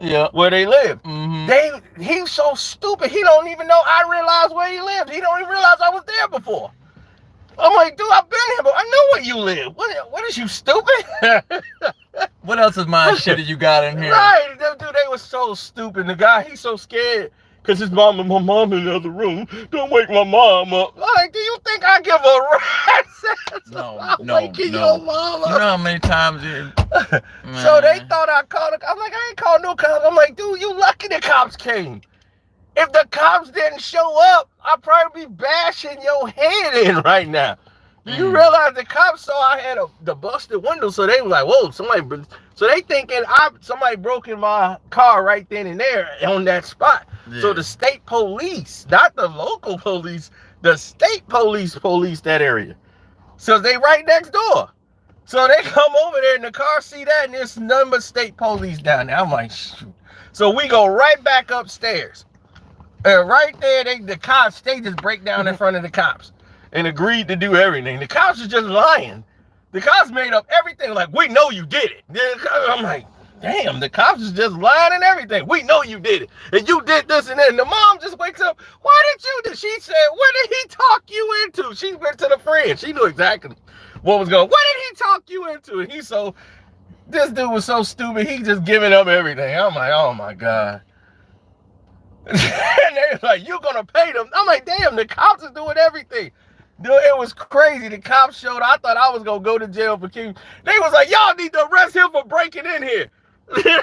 B: Yeah.
A: Where they live.
B: Mm-hmm.
A: He's so stupid, he don't even know I realized where he lived. He don't even realize I was there before. I'm like, dude, I've been here, but I know where you live. What is you, stupid?
B: What else is my shit that you got in here?
A: Right, dude, they was so stupid. The guy, he's so scared. Because my mom in the other room. Don't wake my mom up. Like, do you think I give a rat's ass?
B: No.
A: Waking your mom up?
B: You know how many times
A: So they thought I called. I'm like, I ain't called no cops. I'm like, dude, you lucky the cops came. If the cops didn't show up, I'd probably be bashing your head in right now. Do you realize the cops saw I had the busted window, so they was like, whoa, somebody. So they thinking somebody broke in my car right then and there on that spot. Yeah. So the state police, not the local police, the state police that area. So they right next door. So they come over there in the car, see that, and there's none but state police down there. I'm like, shoot. So we go right back upstairs. And right there, the cops, they just break down in front of the cops and agreed to do everything. The cops are just lying. The cops made up everything like, we know you did it. I'm like, damn, the cops is just lying and everything. We know you did it. And you did this and that. And the mom just wakes up, why did you do? She said, what did he talk you into? She went to the friend. She knew exactly what was going on. What did he talk you into? And this dude was so stupid. He just giving up everything. I'm like, oh my God. And they was like, you're going to pay them. I'm like, damn, the cops is doing everything. Dude, it was crazy. The cops showed. I thought I was going to go to jail for keeping. They was like, y'all need to arrest him for breaking in here. Like,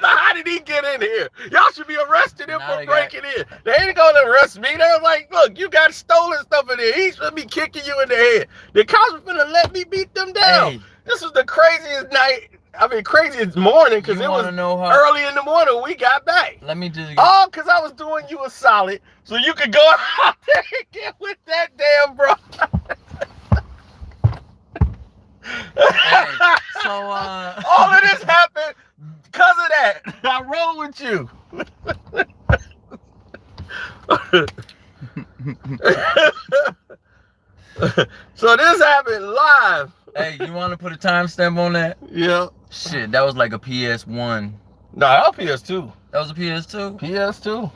A: how did he get in here? Y'all should be arresting him for breaking in. They ain't going to arrest me. They was like, look, you got stolen stuff in here. He should be kicking you in the head. The cops were finna let me beat them down. Hey. This was the craziest night. I mean, craziest morning, because it was early in the morning when we got back.
B: Let me just...
A: Oh, because I was doing you a solid, so you could go out there and get with that damn bro.
B: Hey, so,
A: all of this happened because of that. I roll with you. So this happened live.
B: Hey, you want to put a timestamp on that?
A: Yeah.
B: Shit, that was like a PS1.
A: No, that was PS2.
B: That was a PS2?
A: PS2.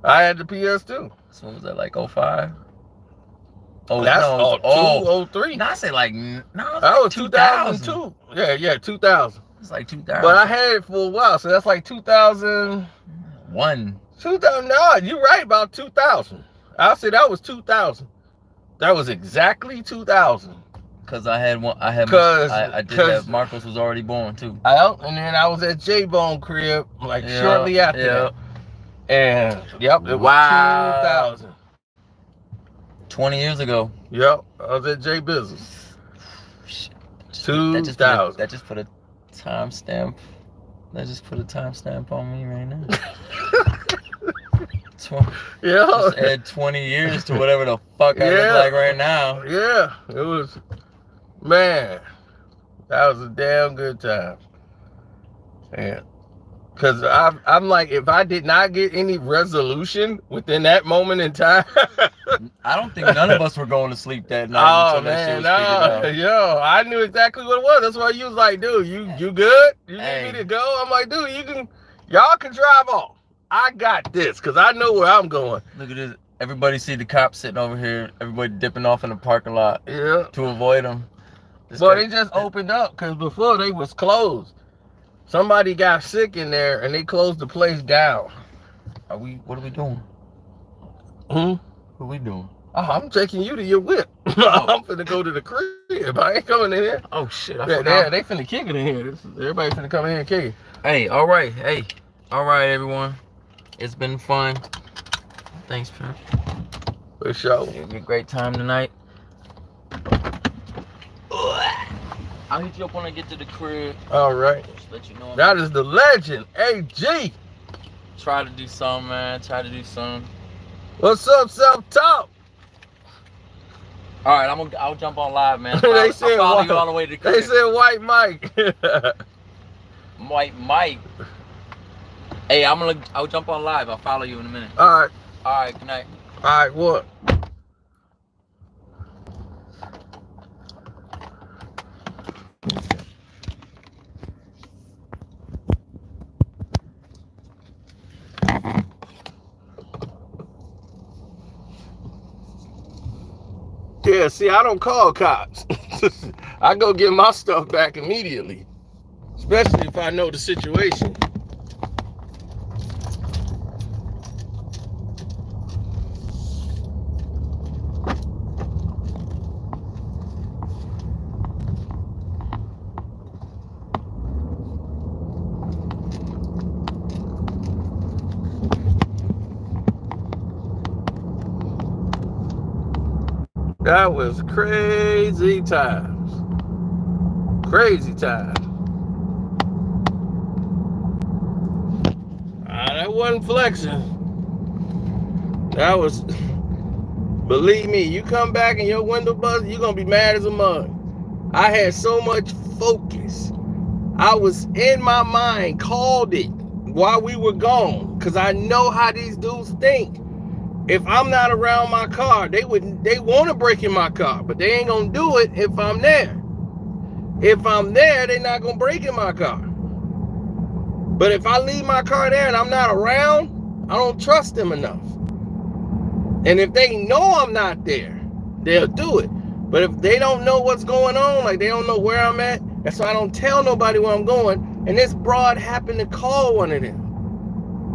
A: I had the PS2.
B: So what was that, like 05? Oh,
A: That's
B: no,
A: all 02, 03.
B: No, I say like, no, it was
A: That
B: like
A: was
B: 2000.
A: 2002. Yeah, 2000.
B: It's like 2000.
A: But I had it for a while, so that's like 2001. 2000, no, you're right, about 2000. I'll say that was 2000. That was exactly 2000.
B: Cause I had one. I did have Marcos was already born too.
A: And then I was at J-Bone crib like shortly after that. And yep, it was 2000.
B: 20 years ago.
A: Yep, I was at J Business. 2000.
B: That just put a timestamp. That just put a timestamp on me right now.
A: Yeah.
B: Just add 20 years to whatever the fuck I look like right now.
A: Yeah, it was. Man, that was a damn good time. Yeah. Because I'm like, if I did not get any resolution within that moment in time.
B: I don't think none of us were going to sleep that night until that shit was figured out.
A: Yo, I knew exactly what it was. That's why you was like, dude, you good? You need me to go? I'm like, dude, y'all can drive off. I got this, because I know where I'm going.
B: Look at this. Everybody see the cops sitting over here. Everybody dipping off in the parking lot to avoid them.
A: But they just opened up, because before they was closed. Somebody got sick in there, and they closed the place down.
B: What are we doing?
A: What
B: are we doing?
A: Oh, I'm taking you to your whip. I'm finna go to the crib. I ain't coming in here.
B: Oh, shit. I forgot.
A: They finna kick it in here. Everybody finna come in here and kick it.
B: Hey, all right. Hey. All right, everyone. It's been fun. Thanks, man.
A: For sure.
B: It was a great time tonight. I'll hit you up when I get to the crib.
A: All right.
B: Just let you know.
A: That is the legend, AG.
B: Try to do something, man. Try to do something.
A: What's up, self-talk?
B: All right, I'll jump on live, man.
A: They said
B: I'll follow you all the way to the crib.
A: They said White Mike.
B: White Mike. Hey, I'll jump on live. I'll follow you in a minute.
A: All right.
B: All right, good night.
A: All right, what? Yeah, see, I don't call cops. I go get my stuff back immediately, especially if I know the situation. That was crazy times. Crazy times. That wasn't flexing. That was, believe me, you come back and your window buzz, you're going to be mad as a mug. I had so much focus. I was in my mind, called it while we were gone, because I know how these dudes think. If I'm not around my car, they want to break in my car, but they ain't gonna do it if I'm there. If I'm there, they're not gonna break in my car. But if I leave my car there and I'm not around, I don't trust them enough. And if they know I'm not there, they'll do it. But if they don't know what's going on, like they don't know where I'm at, that's why I don't tell nobody where I'm going. And this broad happened to call one of them,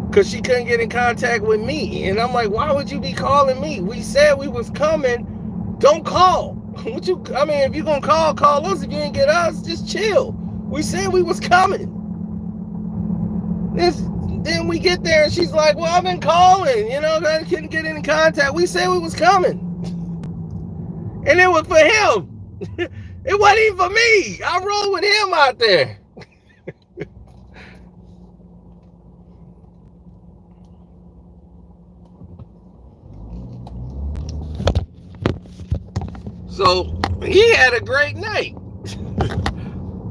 A: because she couldn't get in contact with me. And I'm like, why would you be calling me? We said we was coming. Don't call. If you're going to call us. If you ain't get us, just chill. We said we was coming. Then we get there and she's like, well, I've been calling. I couldn't get in contact. We said we was coming. And it was for him. It wasn't even for me. I rolled with him out there. So he had a great night.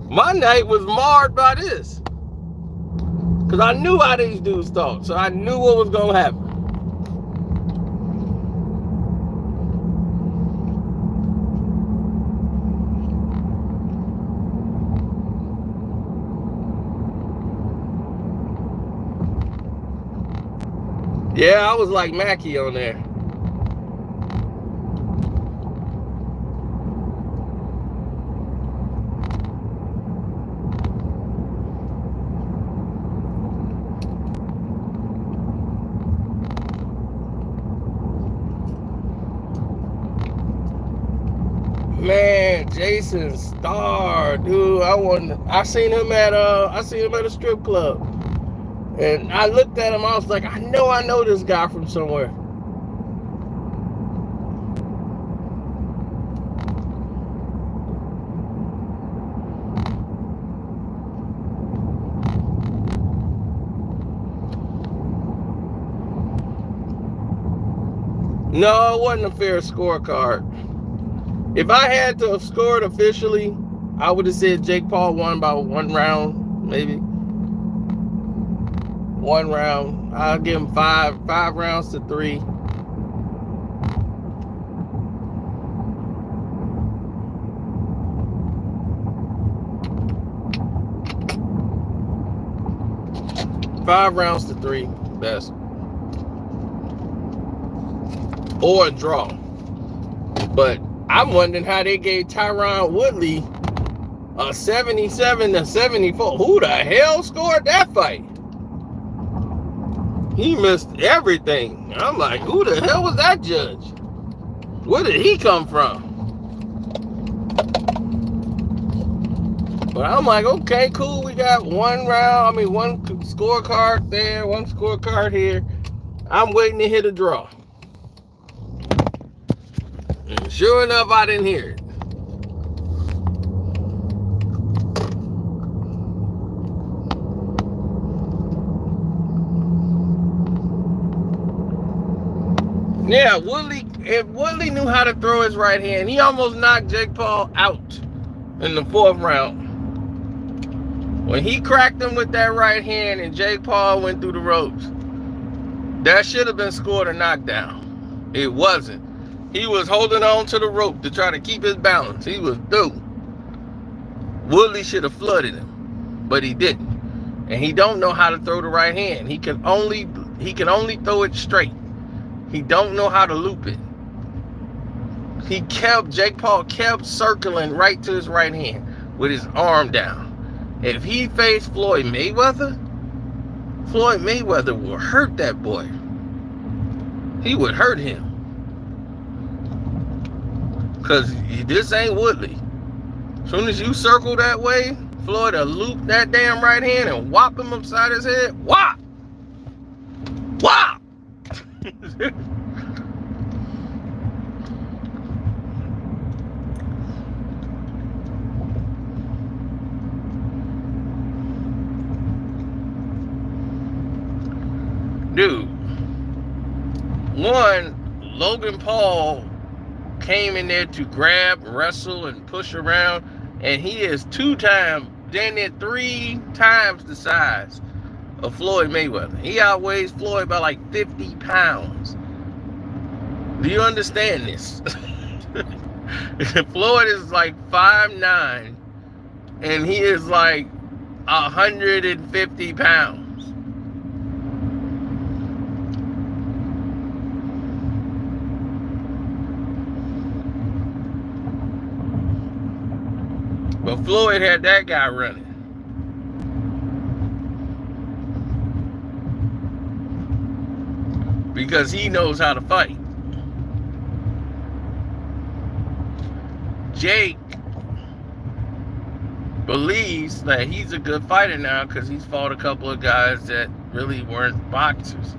A: My night was marred by this, because I knew how these dudes thought, so I knew what was gonna happen. Yeah, I was like Mackie on there. Man, Jason Starr, dude. I seen him at a strip club. And I looked at him, I was like, I know this guy from somewhere. No, it wasn't a fair scorecard. If I had to have scored officially, I would have said Jake Paul won by 1 round, maybe. 1 round. I'll give him 5 rounds to 3. Five rounds to 3, best. Or a draw. But I'm wondering how they gave Tyronn Woodley a 77-74. Who the hell scored that fight? He missed everything. I'm like, who the hell was that judge? Where did he come from? But I'm like, okay, cool. We got 1 round. One scorecard there, 1 scorecard here. I'm waiting to hit a draw. And sure enough, I didn't hear it. Yeah, if Woodley knew how to throw his right hand, he almost knocked Jake Paul out in the 4th round. When he cracked him with that right hand and Jake Paul went through the ropes, that should have been scored a knockdown. It wasn't. He was holding on to the rope to try to keep his balance. He was through. Woodley should have flooded him, but he didn't. And he don't know how to throw the right hand. He can only throw it straight. He don't know how to loop it. Jake Paul kept circling right to his right hand with his arm down. If he faced Floyd Mayweather will hurt that boy. He would hurt him. Because this ain't Woodley. As soon as you circle that way, Floyd will loop that damn right hand and whop him upside his head. Whop! Whop! Dude, Logan Paul came in there to grab, wrestle, and push around, and he is 2 times, damn near 3 times the size of Floyd Mayweather. He outweighs Floyd by like 50 pounds. Do you understand this? Floyd is like 5'9", and he is like 150 pounds. But Floyd had that guy running. Because he knows how to fight. Jake believes that he's a good fighter now because he's fought a couple of guys that really weren't boxers.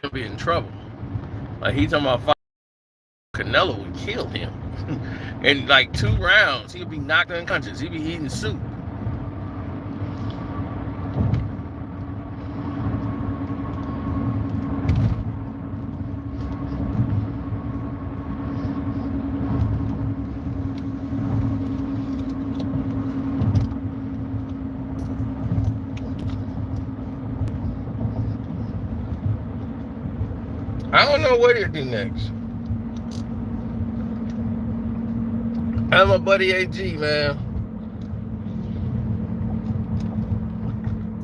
A: He'll be in trouble. Like, he's talking about Canelo would kill him. In like 2 rounds, he'll be knocked unconscious. He'll be eating soup. I don't know what he'll do next. I'm my buddy AG, man.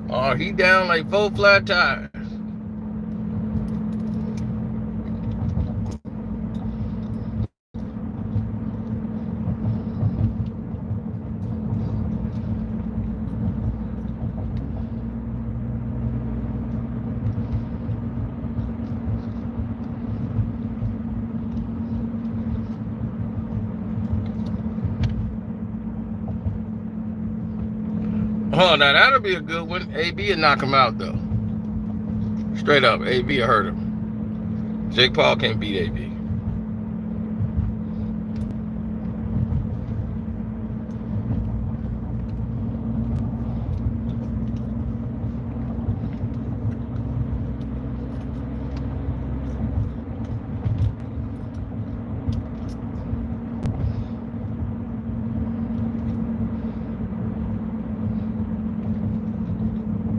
A: Oh, he down like 4 flat tires. Oh, now that'll be a good one. AB will knock him out though. Straight up, AB will hurt him. Jake Paul can't beat AB.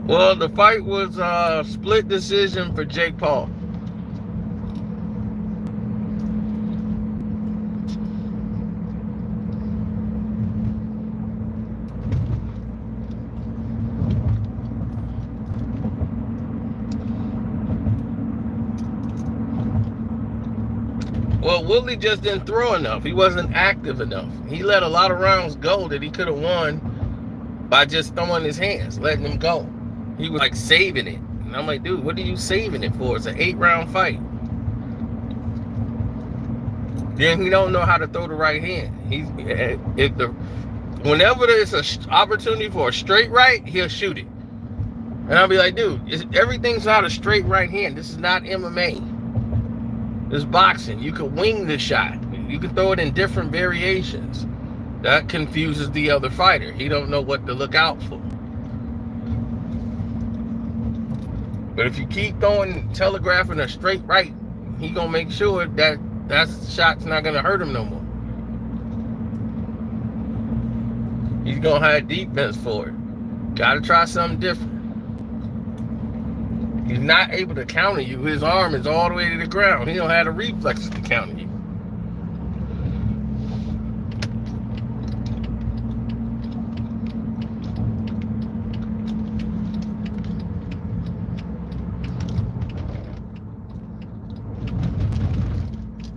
A: Well, the fight was a split decision for Jake Paul. Well, Woodley just didn't throw enough. He wasn't active enough. He let a lot of rounds go that he could have won by just throwing his hands, letting them go. He was like saving it. And I'm like, dude, what are you saving it for? It's an 8-round fight. Then he don't know how to throw the right hand. Whenever there's an opportunity for a straight right, he'll shoot it. And I'll be like, dude, everything's not a straight right hand. This is not MMA. This is boxing. You can wing the shot. You can throw it in different variations. That confuses the other fighter. He don't know what to look out for. But if you keep telegraphing a straight right, he gonna make sure that shot's not gonna hurt him no more. He's gonna have defense for it. Gotta try something different. He's not able to counter you. His arm is all the way to the ground. He don't have the reflexes to counter you.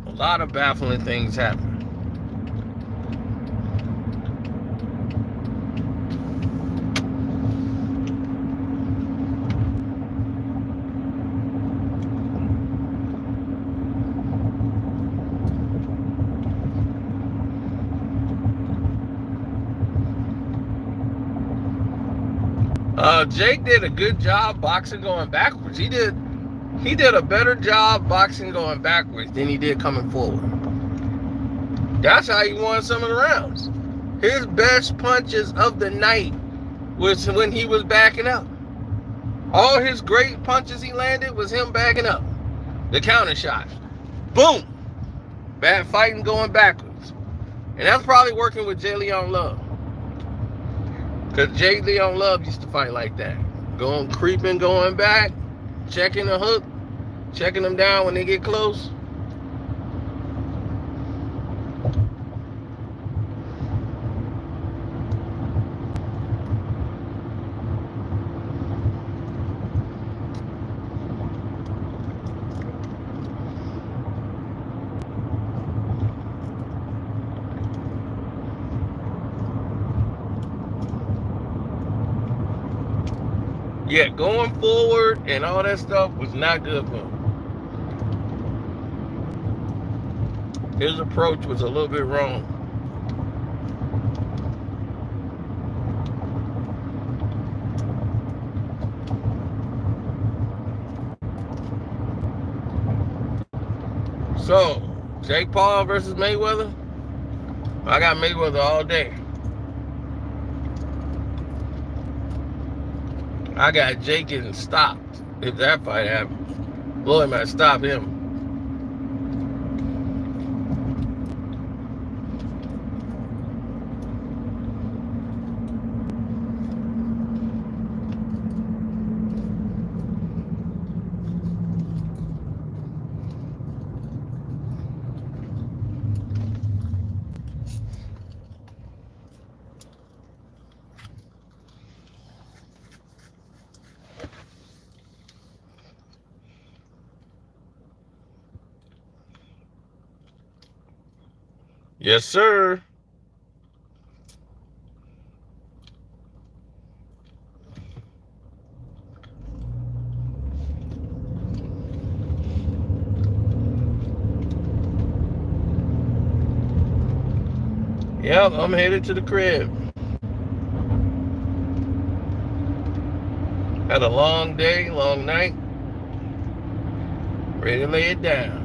A: A lot of baffling things happen. Jake did a good job boxing going backwards. He did a better job boxing going backwards than he did coming forward. That's how he won some of the rounds. His best punches of the night was when he was backing up. All his great punches he landed was him backing up. The counter shots. Boom. Bad fighting going backwards. And that's probably working with J. Leon Love. Because J. Leon Love used to fight like that. Creeping, going back, checking the hook, checking them down when they get close. Yeah, going forward and all that stuff was not good for him. His approach was a little bit wrong. So, Jake Paul versus Mayweather? I got Mayweather all day. I got Jake getting stopped if that fight happens. Floyd might stop him. Yes, sir. Yep, I'm headed to the crib. Had a long day, long night. Ready to lay it down.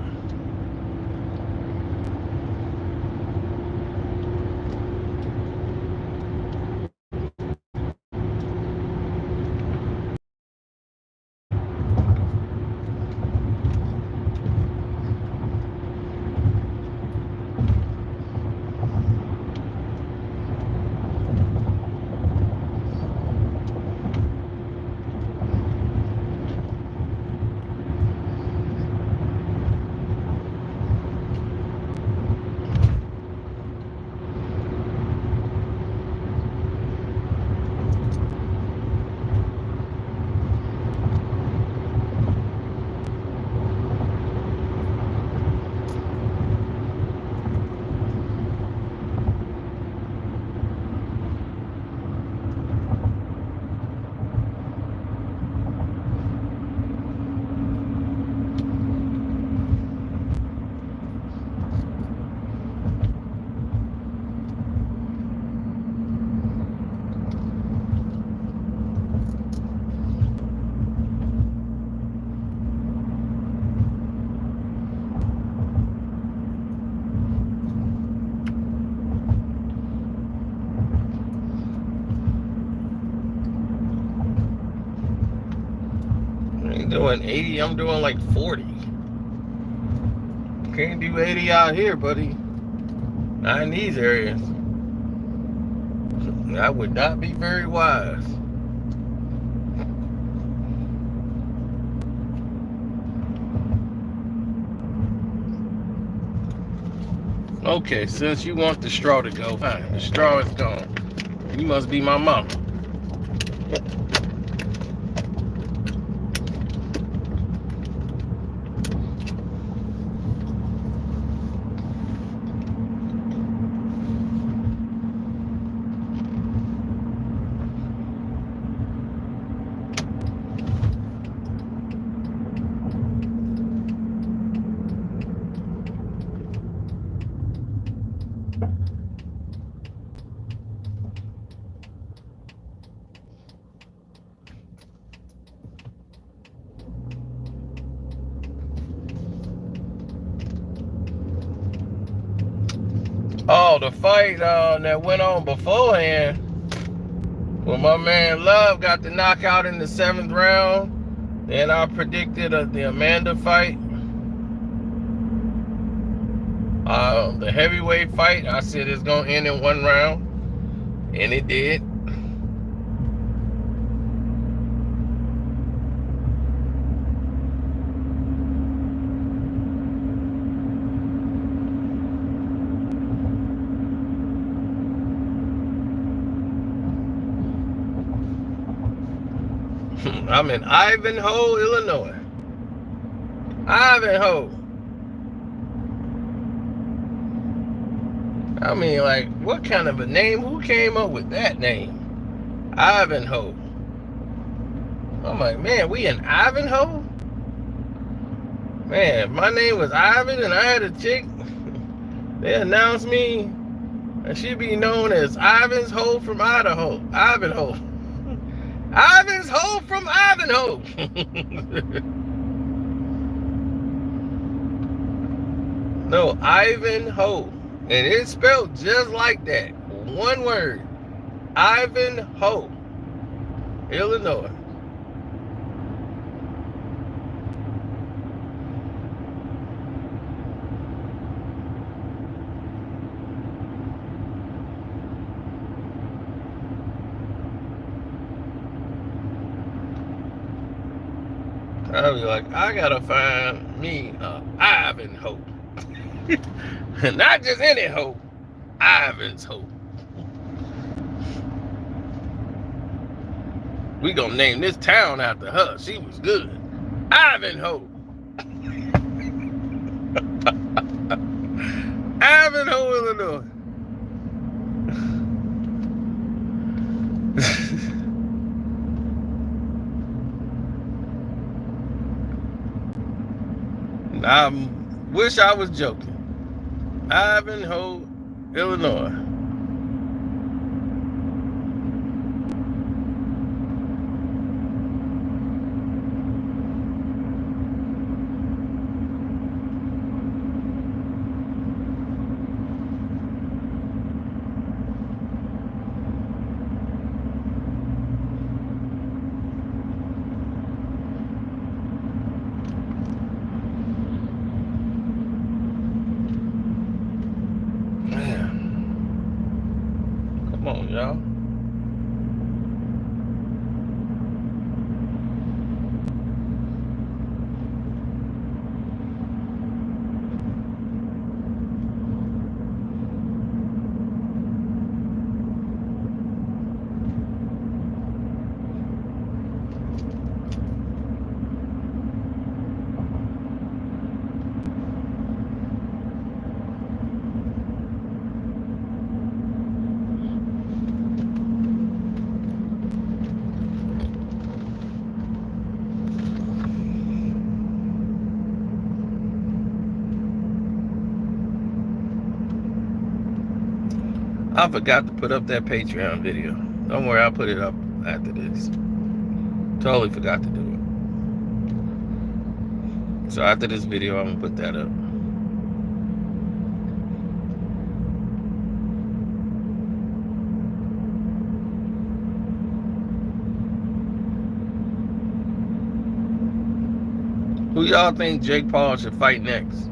A: Doing 80, I'm doing like 40. Can't do 80 out here, buddy. Not in these areas. That would not be very wise. Okay, since you want the straw to go, fine. The straw is gone. You must be my mama. Oh, the fight that went on beforehand, when my man Love got the knockout in the 7th round, then I predicted the Amanda fight. The heavyweight fight, I said it's going to end in 1 round, and it did. I'm in Ivanhoe, Illinois. Ivanhoe. I mean, like, what kind of a name? Who came up with that name? Ivanhoe. I'm like, man, we in Ivanhoe? Man, my name was Ivan and I had a chick. They announced me and she'd be known as Ivan's Hoe from Idaho. Ivanhoe. Ivan's Hoe from Ivanhoe. No, Ivanhoe. And it's spelled just like that. 1 word. Ivanhoe, Illinois. I'll be like, I gotta find me a Ivanhoe. Not just any hoe, Ivan's hoe. We gonna name this town after her. She was good. Ivanhoe. Ivanhoe, Illinois. I wish I was joking. Ivanhoe, Illinois. I forgot to put up that Patreon video. Don't worry, I'll put it up after this. Totally forgot to do it. So after this video, I'm gonna put that up. Who y'all think Jake Paul should fight next?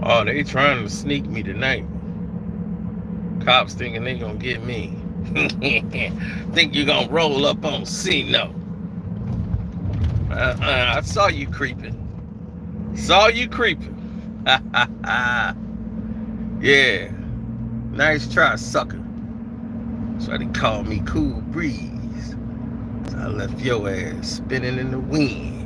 A: Oh, they trying to sneak me tonight. Cops thinking they gonna get me. Think you gonna roll up on C? No. I saw you creeping. Saw you creeping. Yeah. Nice try, sucker. So they call me Cool Breeze. So I left your ass spinning in the wind.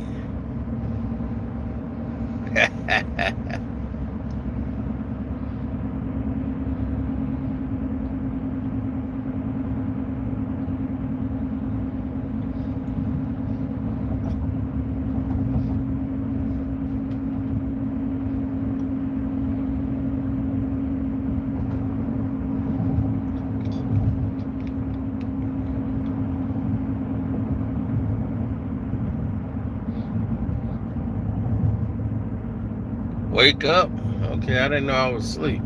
A: Wake up. Okay, I didn't know I was asleep.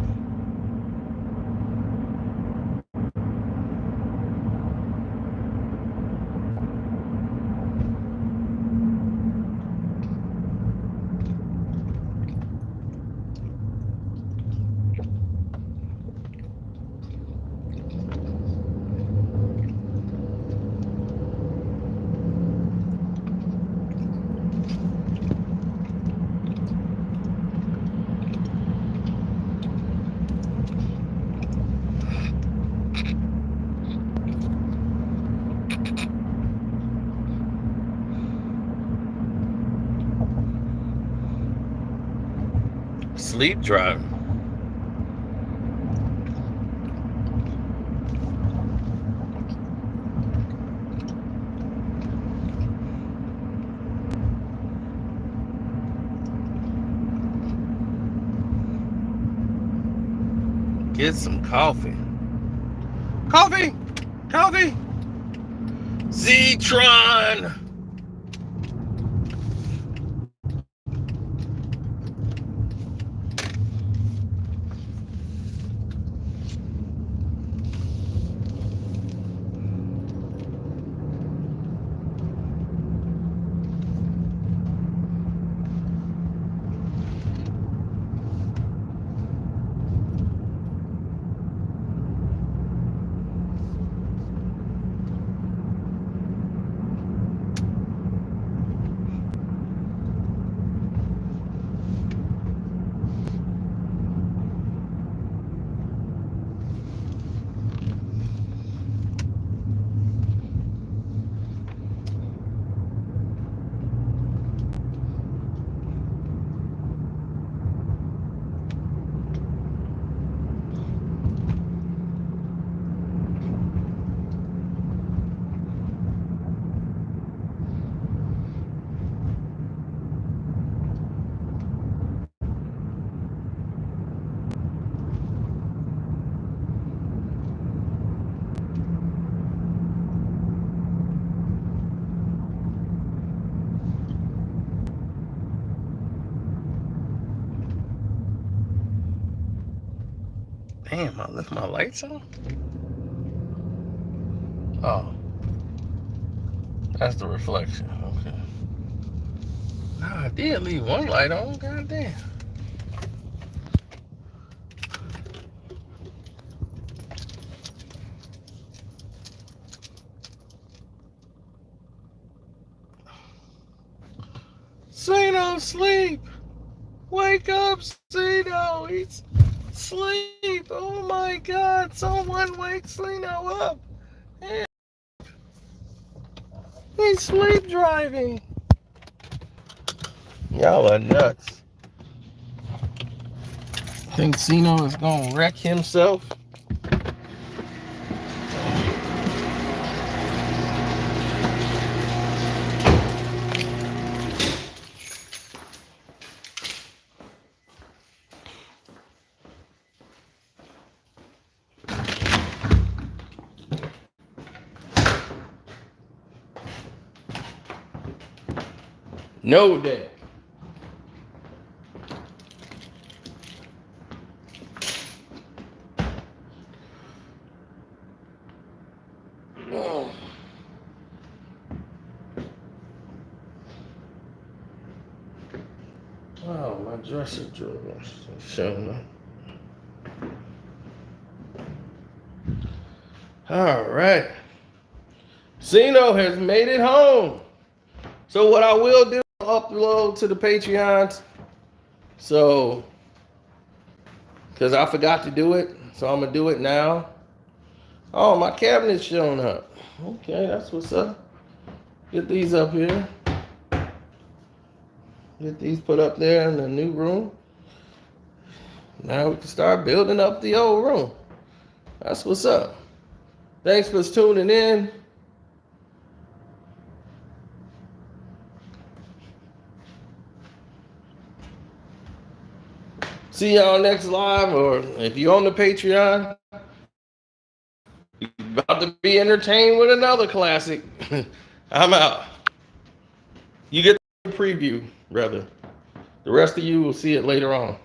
A: Sleep driving. Get some coffee. Coffee! Coffee! Z-Tron! Damn, I left my lights on? Oh. That's the reflection, okay. Nah, I did leave one light on, goddamn. asleep. Wake up, Zeno. He's asleep. Oh my God. Someone wake Zeno up. He's sleep driving. Y'all are nuts. Think Zeno is gonna wreck himself? No day. Oh. Oh, my dresser drawer is showing up. All right. Zeno has made it home. So what I will do, I'll upload to the Patreons. So, because I forgot to do it, so I'm gonna do it now. Oh, my cabinet's showing up. Okay, that's what's up. Get these up here. Get these put up there in the new room. Now we can start building up the old room. That's what's up. Thanks for tuning in. See y'all next live, or if you're on the Patreon, you're about to be entertained with another classic. I'm out. You get the preview, rather. The rest of you will see it later on.